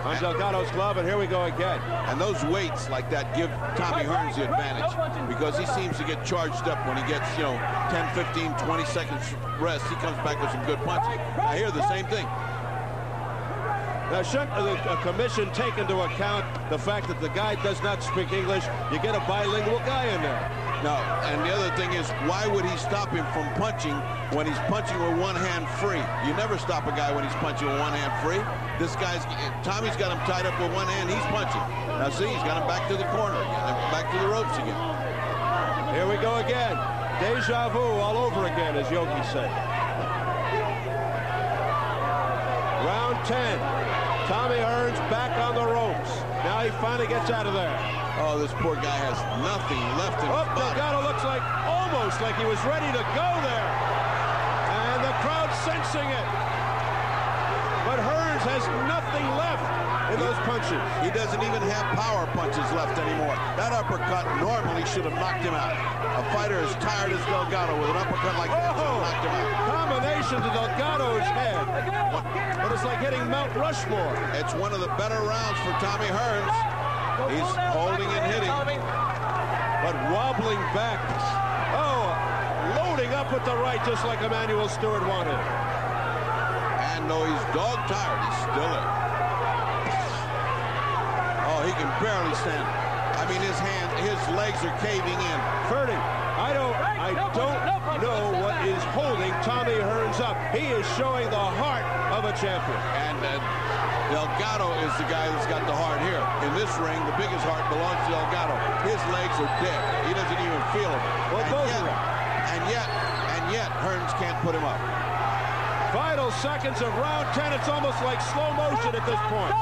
on Delgado's glove, and here we go again. And those weights like that give Tommy Hearns the advantage because he seems to get charged up when he gets, you know, 10, 15, 20 seconds rest. He comes back with some good punches. I hear the same thing. Now, shouldn't the commission take into account the fact that the guy does not speak English? You get a bilingual guy in there. No, and the other thing is, why would he stop him from punching when he's punching with one hand free? You never stop a guy when he's punching with one hand free. This guy's, Tommy's got him tied up with one hand, he's punching. Now see, he's got him back to the corner again, back to the ropes again. Here we go again. Deja vu all over again, as Yogi said. Round 10. Tommy Hearns back on the ropes. Now he finally gets out of there. Oh, this poor guy has nothing left in his body. Delgado looks like almost like he was ready to go there. And the crowd sensing it. But Hearns has nothing left in those punches. He doesn't even have power punches left anymore. That uppercut normally should have knocked him out. A fighter as tired as Delgado with an uppercut like that should have knocked him out. Combination to Delgado's head. But it's like hitting Mount Rushmore. It's one of the better rounds for Tommy Hearns. He's holding and hitting. But wobbling back. Oh, loading up with the right just like Emanuel Stewart wanted. And though he's dog tired, he's still there. Oh, he can barely stand. I mean, his legs are caving in. Freddie, I don't know what is holding Tommy Hearns up. He is showing the heart of a champion. And Delgado is the guy that's got the heart here. In this ring, the biggest heart belongs to Delgado. His legs are dead. He doesn't even feel them. Well, and yet, Hearns can't put him up. Final seconds of round 10. It's almost like slow motion at this point.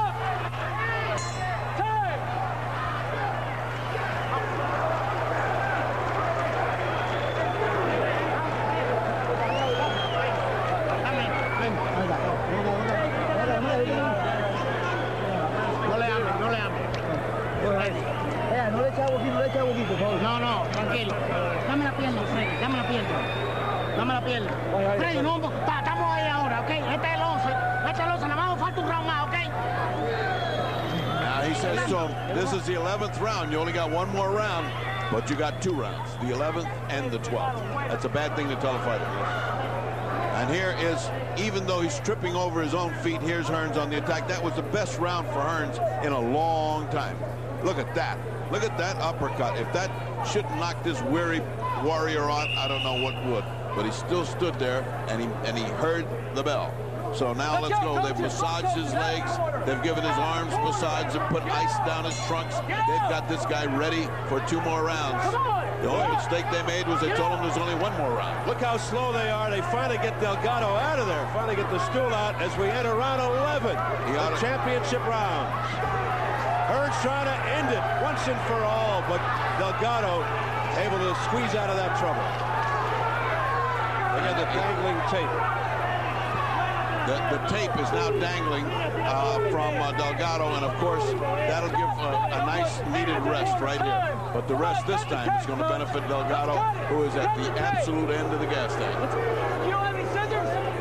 No, tranquilo. Dame la pierna, Freddy, dame la pierna. Dame la pierna. Freddy, no, estamos ahí ahora, ¿ok? Este es el 11, nada más falta un round más, ¿ok? Now he says to him, this is the 11th round. You only got one more round, but you got 2 rounds, the 11th and the 12th. That's a bad thing to tell a fighter. And here is, even though he's tripping over his own feet, here's Hearns on the attack. That was the best round for Hearns in a long time. Look at that. Look at that uppercut. If that shouldn't knock this weary warrior on, I don't know what would. But he still stood there, and he heard the bell. So now let's go. They've massaged his legs. They've given his arms massage and put ice down his trunks. They've got this guy ready for 2 more rounds. The only mistake they made was they told him there's only 1 more round. Look how slow they are. They finally get Delgado out of there. Finally get the stool out as we enter round 11. The championship rounds. Hearns trying to end it once and for all, but Delgado able to squeeze out of that trouble. Again, the dangling tape. The tape is now dangling from Delgado, and of course, that'll give a nice needed rest right here. But the rest this time is going to benefit Delgado, who is at the absolute end of the gas tank.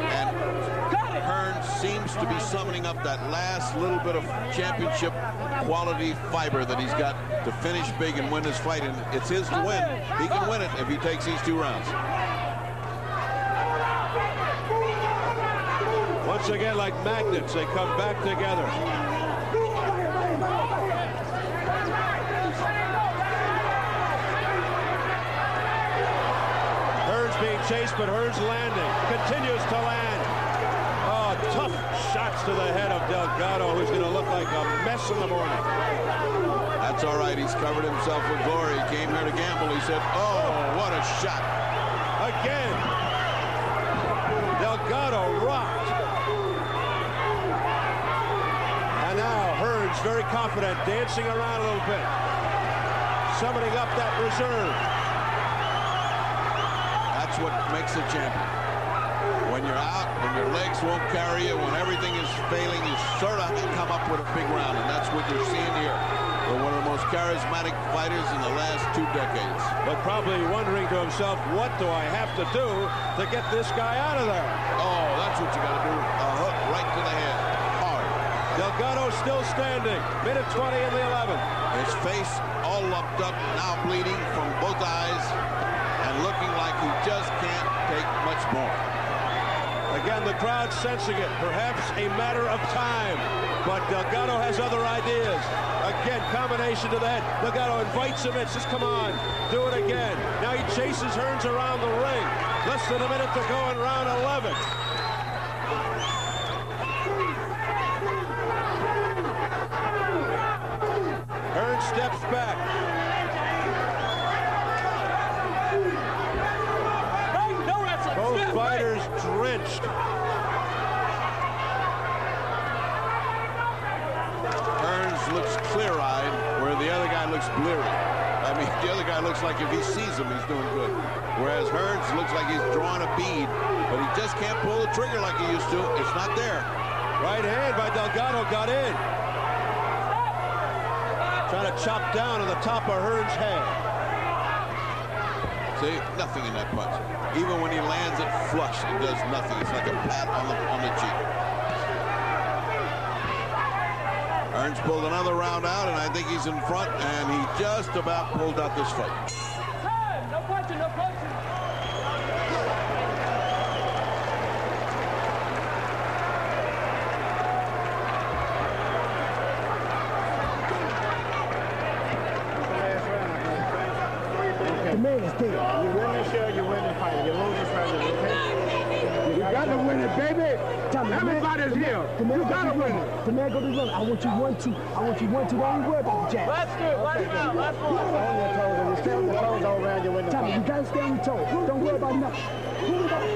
And Hearns seems to be summoning up that last little bit of championship quality fiber that he's got to finish big and win this fight, and it's his to win. He can win it if he takes these 2 rounds. Once again, like magnets, they come back together. Hearns being chased, but Hearns landing. Continues to land. Oh, tough shots to the head of Delgado, who's going to look like a mess in the morning. That's all right. He's covered himself with glory. He came here to gamble. He said, oh, what a shot. Again. Delgado rocked. And now Hearns very confident, dancing around a little bit. Summoning up that reserve. That's what makes a champion. When you're out, when your legs won't carry you, when everything is failing, you sort of come up with a big round, and that's what you're seeing here. They're one of the most charismatic fighters in the last 2 decades. But probably wondering to himself, what do I have to do to get this guy out of there? Oh, that's what you got to do. A hook right to the head. Hard. Delgado still standing. Minute 20 in the 11th. His face all lumped up, now bleeding from both eyes, and looking like he just can't take much more. Again, the crowd sensing it. Perhaps a matter of time. But Delgado has other ideas. Again, combination to the head. Delgado invites him in. Says, come on, do it again. Now he chases Hearns around the ring. Less than a minute to go in round 11. Hearns steps back. Both fighters drenched. Hearns looks clear-eyed, where the other guy looks bleary. I mean, the other guy looks like if he sees him, he's doing good. Whereas Hearns looks like he's drawing a bead, but he just can't pull the trigger like he used to. It's not there. Right hand by Delgado got in. Trying to chop down on the top of Hearns' head. See, nothing in that punch. Even when he lands it flush, it does nothing. It's like a pat on the cheek. Hearns pulled another round out, and I think he's in front, and he just about pulled out this fight. No punching, no punching. The man is dead. You win this show, you win the fight. You lose this fight, you okay? You got to win it, baby. Everybody's here. You got to win it. The man go to run. I want you 1-2. I want you 1-2. Don't even worry about the jab. Let's do it. Last round. Last On round. your toes, and you stay on your toes all around, you win the Tommy, fight. you got to stay on your toes. Don't worry about nothing.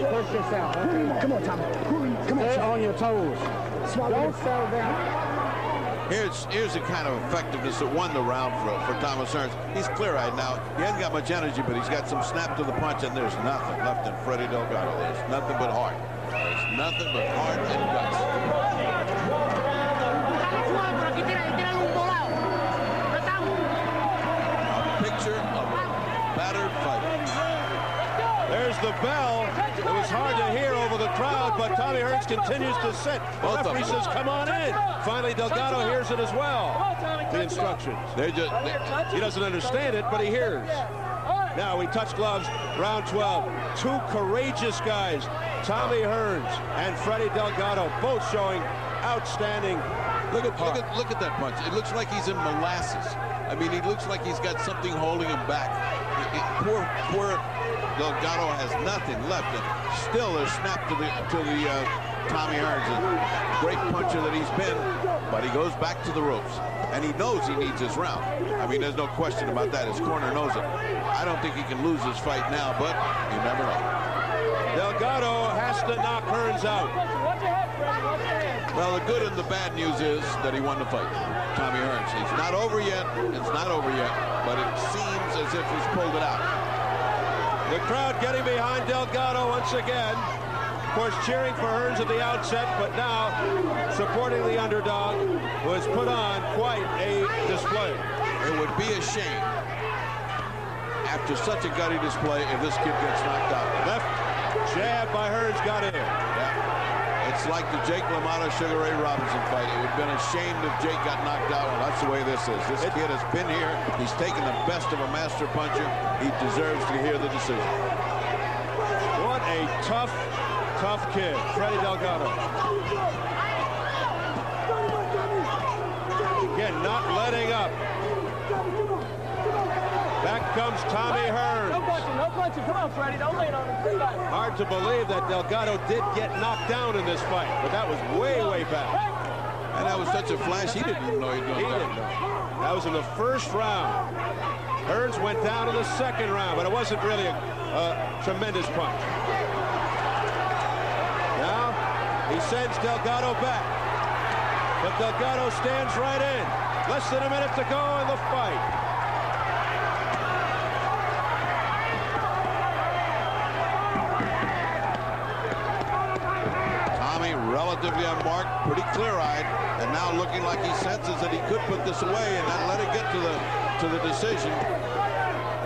Push yourself. Come on, Tommy. Come on, Stay Tommy. on your toes. Don't settle down. Here's the kind of effectiveness that won the round for Thomas Hearns. He's clear-eyed now. He hasn't got much energy, but he's got some snap to the punch, and there's nothing left in Freddie Delgado. There's nothing but heart. There's nothing but heart and guts. A picture of a battered fighter. There's the bell. It was hard to hear over the crowd, but Tommy Hearns continues to sit. The referee says, come on in. Finally, Delgado hears it as well. The instructions. He doesn't understand it, but he hears. Now we touch gloves, round 12. Two courageous guys, Tommy Hearns and Freddie Delgado, both showing outstanding. Look at that punch. It looks like he's in molasses. I mean, he looks like he's got something holding him back. Poor Delgado has nothing left, and still there's snap to the Tommy Hearns. Great puncher that he's been, but he goes back to the ropes, and he knows he needs this round. I mean, there's no question about that. His corner knows it. I don't think he can lose this fight now, but you never know. Delgado has to knock Hearns out. Well, the good and the bad news is that he won the fight. Tommy Hearns. It's not over yet. It's not over yet, but it seems as if he's pulled it out. The crowd getting behind Delgado once again. Of course, cheering for Hearns at the outset, but now supporting the underdog, who has put on quite a display. It would be a shame, after such a gutty display, if this kid gets knocked out. Left jab by Hearns got in. Yeah. It's like the Jake LaMotta Sugar Ray Robinson fight. It would have been a shame if Jake got knocked out. Well, that's the way this is. This kid has been here. He's taken the best of a master puncher. He deserves to hear the decision. What a tough kid, Freddie Delgado. Again, not letting up. Back comes Tommy Hearns. No punching, no punching. Come on, Freddie. Don't lean on him. Hard to believe that Delgado did get knocked down in this fight, but that was way back. And that was such a flash, he didn't even know he'd done that. That was in the first round. Hearns went down in the second round, but it wasn't really a tremendous punch. Now, he sends Delgado back, but Delgado stands right in. Less than a minute to go in the fight. relatively unmarked, pretty clear-eyed, and now looking like he senses that he could put this away and not let it get to the decision.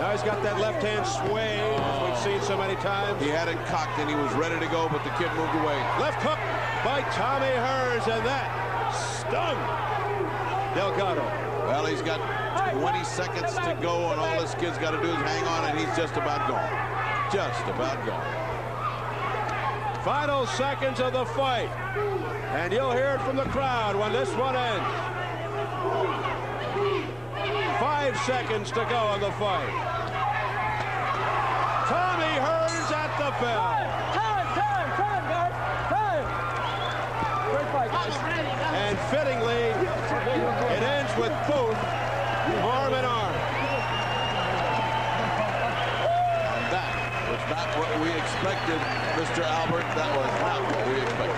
Now he's got that left hand sway, as we've seen so many times. He had it cocked and he was ready to go, but the kid moved away. Left hook by Tommy Hearns, and that stung Delgado. Well, he's got 20 seconds to go, and all this kid's got to do is hang on, and he's just about gone. Just about gone. Final seconds of the fight, and you'll hear it from the crowd when this one ends. 5 seconds to go in the fight. Tommy Hearns at the bell. Time, guys. Time. Great fight, guys. And fittingly, it ends with both arm in arm. That was not what we expected, Mr. Albert. That was not what we expected.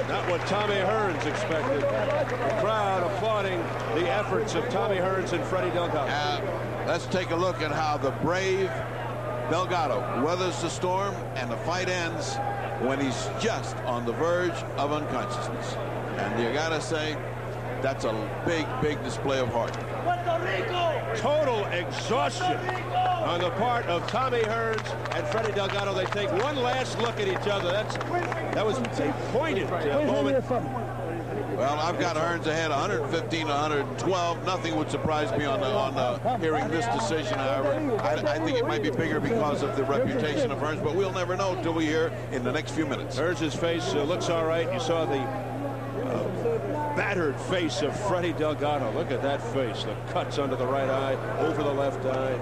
Not what Tommy Hearns expected. The crowd applauding the efforts of Tommy Hearns and Freddie Delgado. Let's take a look at how the brave Delgado weathers the storm, and the fight ends when he's just on the verge of unconsciousness. And you gotta say, that's a big display of heart. Total exhaustion on the part of Tommy Hearns and Freddie Delgado. They take one last look at each other. That was a poignant moment. Well, I've got Hearns ahead 115-112. Nothing would surprise me on hearing this decision, however. I think it might be bigger because of the reputation of Hearns, but we'll never know until we hear in the next few minutes. Hearns' face looks all right. You saw the battered face of Freddie Delgado. Look at that face. The cuts under the right eye, over the left eye.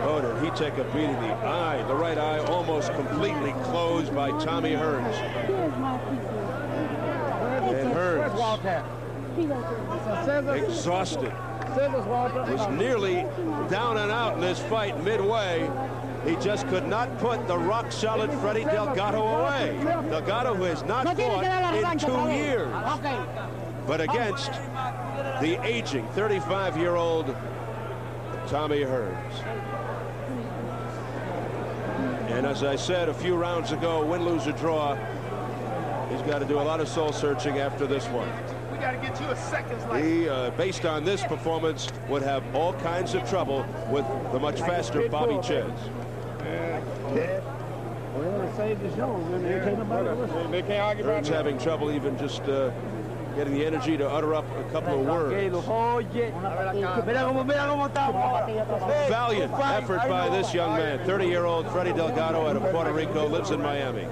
Oh, did he take a beating? The right eye almost completely closed by Tommy Hearns. And Hearns, exhausted, was nearly down and out in this fight midway. He just could not put the rock-solid Freddie Delgado away. Delgado, who has not fought in 2 years, but against the aging 35-year-old Tommy Hearns. And as I said a few rounds ago, win, lose, or draw, he's got to do a lot of soul-searching after this one. We got to get you a second's life. He, based on this performance, would have all kinds of trouble with the much faster Bobby Ches. Hearns having trouble even just getting the energy to utter up a couple of words. Valiant effort by this young man. 30-year-old Freddie Delgado out of Puerto Rico, lives in Miami.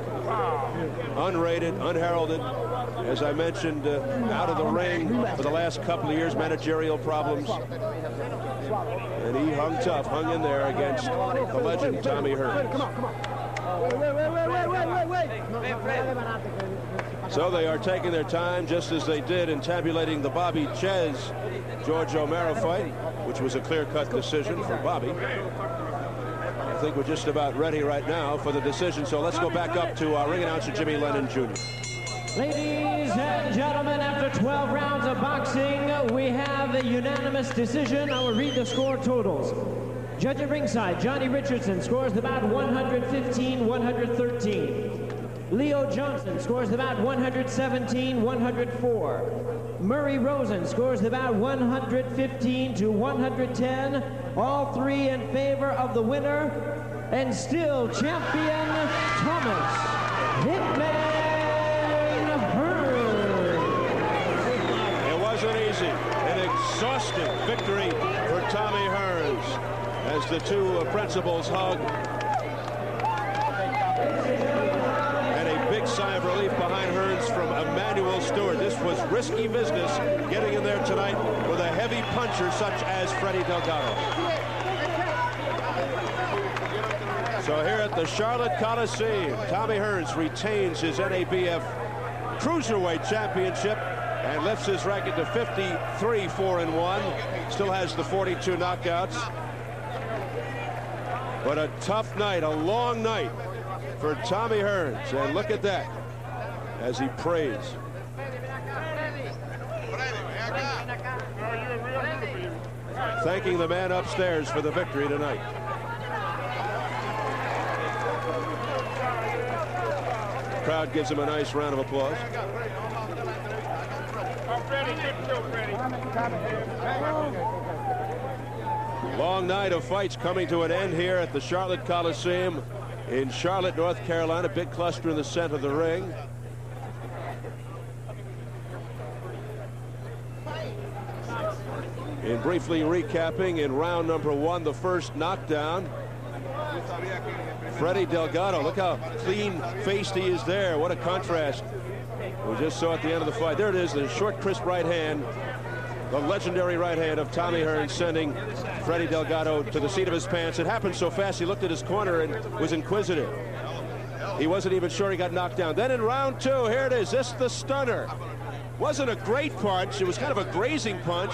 Unrated, unheralded. As I mentioned, out of the ring for the last couple of years, managerial problems. And he hung tough, hung in there against the legend Tommy Hearns. So they are taking their time, just as they did in tabulating the Bobby Ches George Romero fight, which was a clear-cut decision for Bobby. I think we're just about ready right now for the decision, so let's go back up to our ring announcer, Jimmy Lennon Jr. Ladies and gentlemen, after 12 rounds of boxing, we have a unanimous decision. I will read the score totals. Judge at ringside, Johnny Richardson scores the bout 115-113. Leo Johnson scores the bout 117-104. Murray Rosen scores the bout 115-110. All three in favor of the winner, and still champion Thomas Hitman Hearns. It wasn't easy. An exhausting victory for Tommy Hearns as the two principals hug. And a big sigh of relief behind Hearns from Emmanuel Stewart. This was risky business getting in there tonight with a heavy puncher such as Freddie Delgado. So here at the Charlotte Coliseum, Tommy Hearns retains his NABF Cruiserweight Championship and lifts his record to 53-4-1. Still has the 42 knockouts. But a tough night, a long night for Tommy Hearns. And look at that as he prays. Thanking the man upstairs for the victory tonight. Crowd gives him a nice round of applause. Long night of fights coming to an end here at the Charlotte Coliseum in Charlotte, North Carolina. Big cluster in the center of the ring. And briefly recapping in round number 1, the first knockdown. Freddie Delgado, look how clean-faced he is there. What a contrast. We just saw at the end of the fight. There it is, the short, crisp right hand. The legendary right hand of Tommy Hearns sending Freddie Delgado to the seat of his pants. It happened so fast he looked at his corner and was inquisitive. He wasn't even sure he got knocked down. Then in round 2, here it is. This is the stunner. Wasn't a great punch. It was kind of a grazing punch.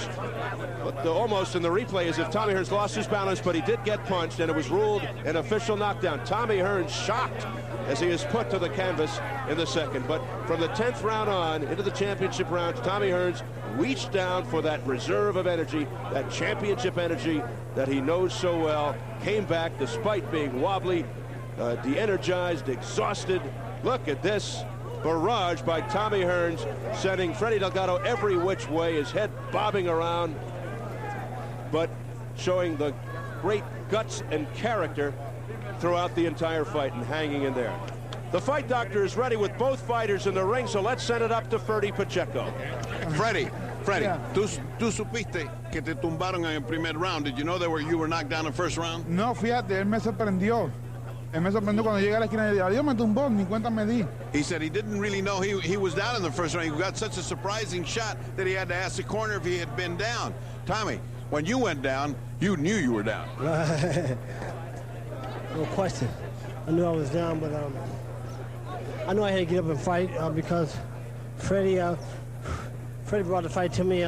Looked almost in the replay as if Tommy Hearns lost his balance, but he did get punched, and it was ruled an official knockdown. Tommy Hearns shocked as he is put to the canvas in the second. But from the 10th round on into the championship rounds, Tommy Hearns reached down for that reserve of energy, that championship energy that he knows so well, came back despite being wobbly, de-energized, exhausted. Look at this barrage by Tommy Hearns, sending Freddie Delgado every which way, his head bobbing around, but showing the great guts and character throughout the entire fight and hanging in there. The fight doctor is ready with both fighters in the ring, so let's send it up to Freddie Pacheco. Freddie, tú supiste que te tumbaron en el primer round. Did you know that you were knocked down in the first round? No, fíjate, él me sorprendió. Él me sorprendió cuando llegué a la esquina y Dios me tumbó, ni cuenta me di. He said he didn't really know he was down in the first round. He got such a surprising shot that he had to ask the corner if he had been down. Tommy, when you went down, you knew you were down. No question. I knew I was down, but I knew I had to get up and fight because Freddie brought the fight to me.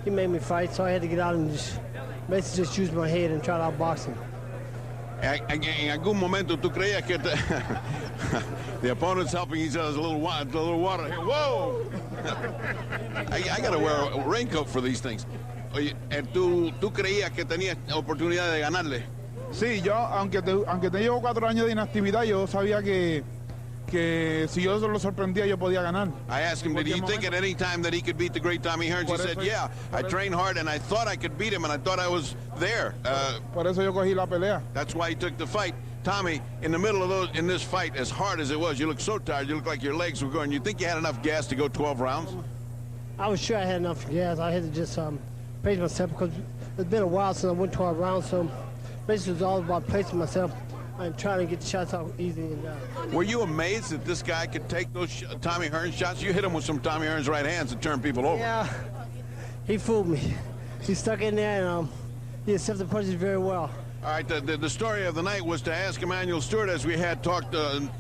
He made me fight, so I had to get out and basically just use my head and try to outbox him. En algún momento tú creías que the opponent's helping each other. A little water here. Whoa! I got to wear a raincoat for these things. Oye, ¿tú creías que tenías oportunidad de ganarle? Sí, yo, aunque te llevo 4 años de inactividad, yo sabía que si yo lo sorprendía, yo podía ganar. I asked him, did he think at any time that he could beat the great Tommy Hearns? He said, yeah, I trained hard and I thought I could beat him and I thought I was there. Por eso yo cogí la pelea. That's why he took the fight. Tommy, in the middle of in this fight, as hard as it was, you look so tired, you look like your legs were going. You think you had enough gas to go 12 rounds? I was sure I had enough gas. I had to just pace myself because it's been a while since I went 12 rounds, so basically it was all about placing myself and trying to get the shots out easy. And, Were you amazed that this guy could take those Tommy Hearns shots? You hit him with some Tommy Hearns right hands and turn people over. Yeah, he fooled me. He stuck in there and he accepted punches very well. All right, the story of the night was to ask Emanuel Stewart, as we had talked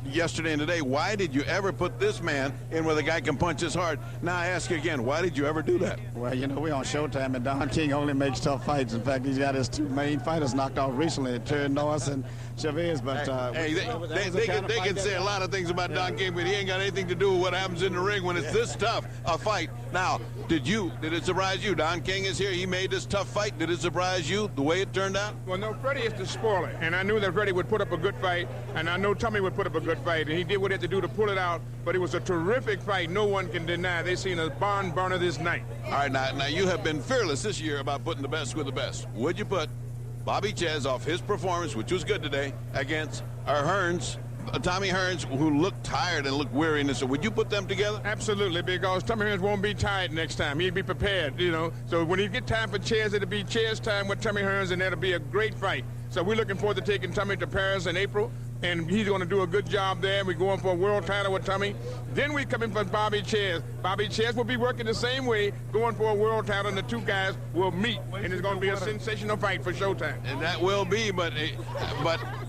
yesterday and today, why did you ever put this man in where the guy can punch this hard? Now I ask you again, why did you ever do that? Well, you know, we're on Showtime, and Don King only makes tough fights. In fact, he's got his 2 main fighters knocked off recently, Terry Norris and Chavez. But hey, they can say a lot of things about Don King, but he ain't got anything to do with what happens in the ring when it's this tough a fight. Now, did it surprise you? Don King is here. He made this tough fight. Did it surprise you the way it turned out? Well, no, Freddie is the spoiler, and I knew that Freddie would put up a good fight, and I know Tommy would put up a good fight, and he did what he had to do to pull it out, but it was a terrific fight. No one can deny. They seen a barn burner this night. All right, now you have been fearless this year about putting the best with the best. Would you put Bobby Chez off his performance, which was good today, against our Hearns, Tommy Hearns, who looked tired and looked weary, and so would you put them together? Absolutely, because Tommy Hearns won't be tired next time. He'd be prepared, you know. So when you get time for Chez, it'll be Chez time with Tommy Hearns, and that'll be a great fight. So we're looking forward to taking Tommy to Paris in April, and he's going to do a good job there. We're going for a world title with Tommy. Then we're coming for Bobby Chez. Bobby Chez will be working the same way, going for a world title, and the 2 guys will meet, and it's going to be a sensational fight for Showtime. And that will be, but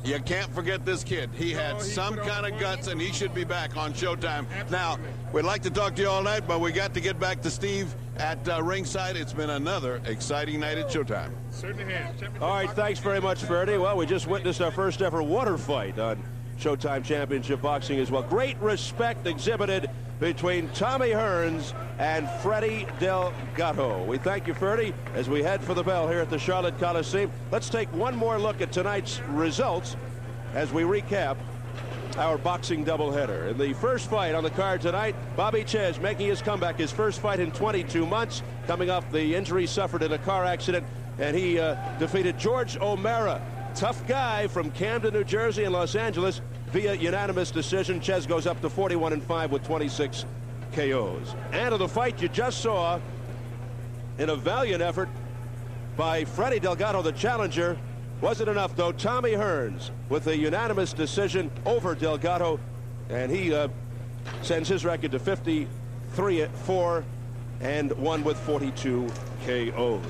you can't forget this kid. He had some kind of guts, and he should be back on Showtime. Now, we'd like to talk to you all night, but we got to get back to Steve at ringside. It's been another exciting night at Showtime. Certainly has. All right, thanks very much, Freddie. Well, we just witnessed our first ever water fight on Showtime Championship Boxing as well. Great respect exhibited between Tommy Hearns and Freddie Delgado. We thank you, Freddie, as we head for the bell here at the Charlotte Coliseum. Let's take one more look at tonight's results as we recap our boxing doubleheader. In the first fight on the card tonight, Bobby Ches making his comeback, his first fight in 22 months, coming off the injury suffered in a car accident, and he defeated George O'Mara, tough guy from Camden, New Jersey and Los Angeles, via unanimous decision. Ches goes up to 41-5 with 26 KOs. And of the fight you just saw, in a valiant effort by Freddie Delgado, the challenger, wasn't enough though. Tommy Hearns with a unanimous decision over Delgado, and he sends his record to 53-4 and won with 42 KOs.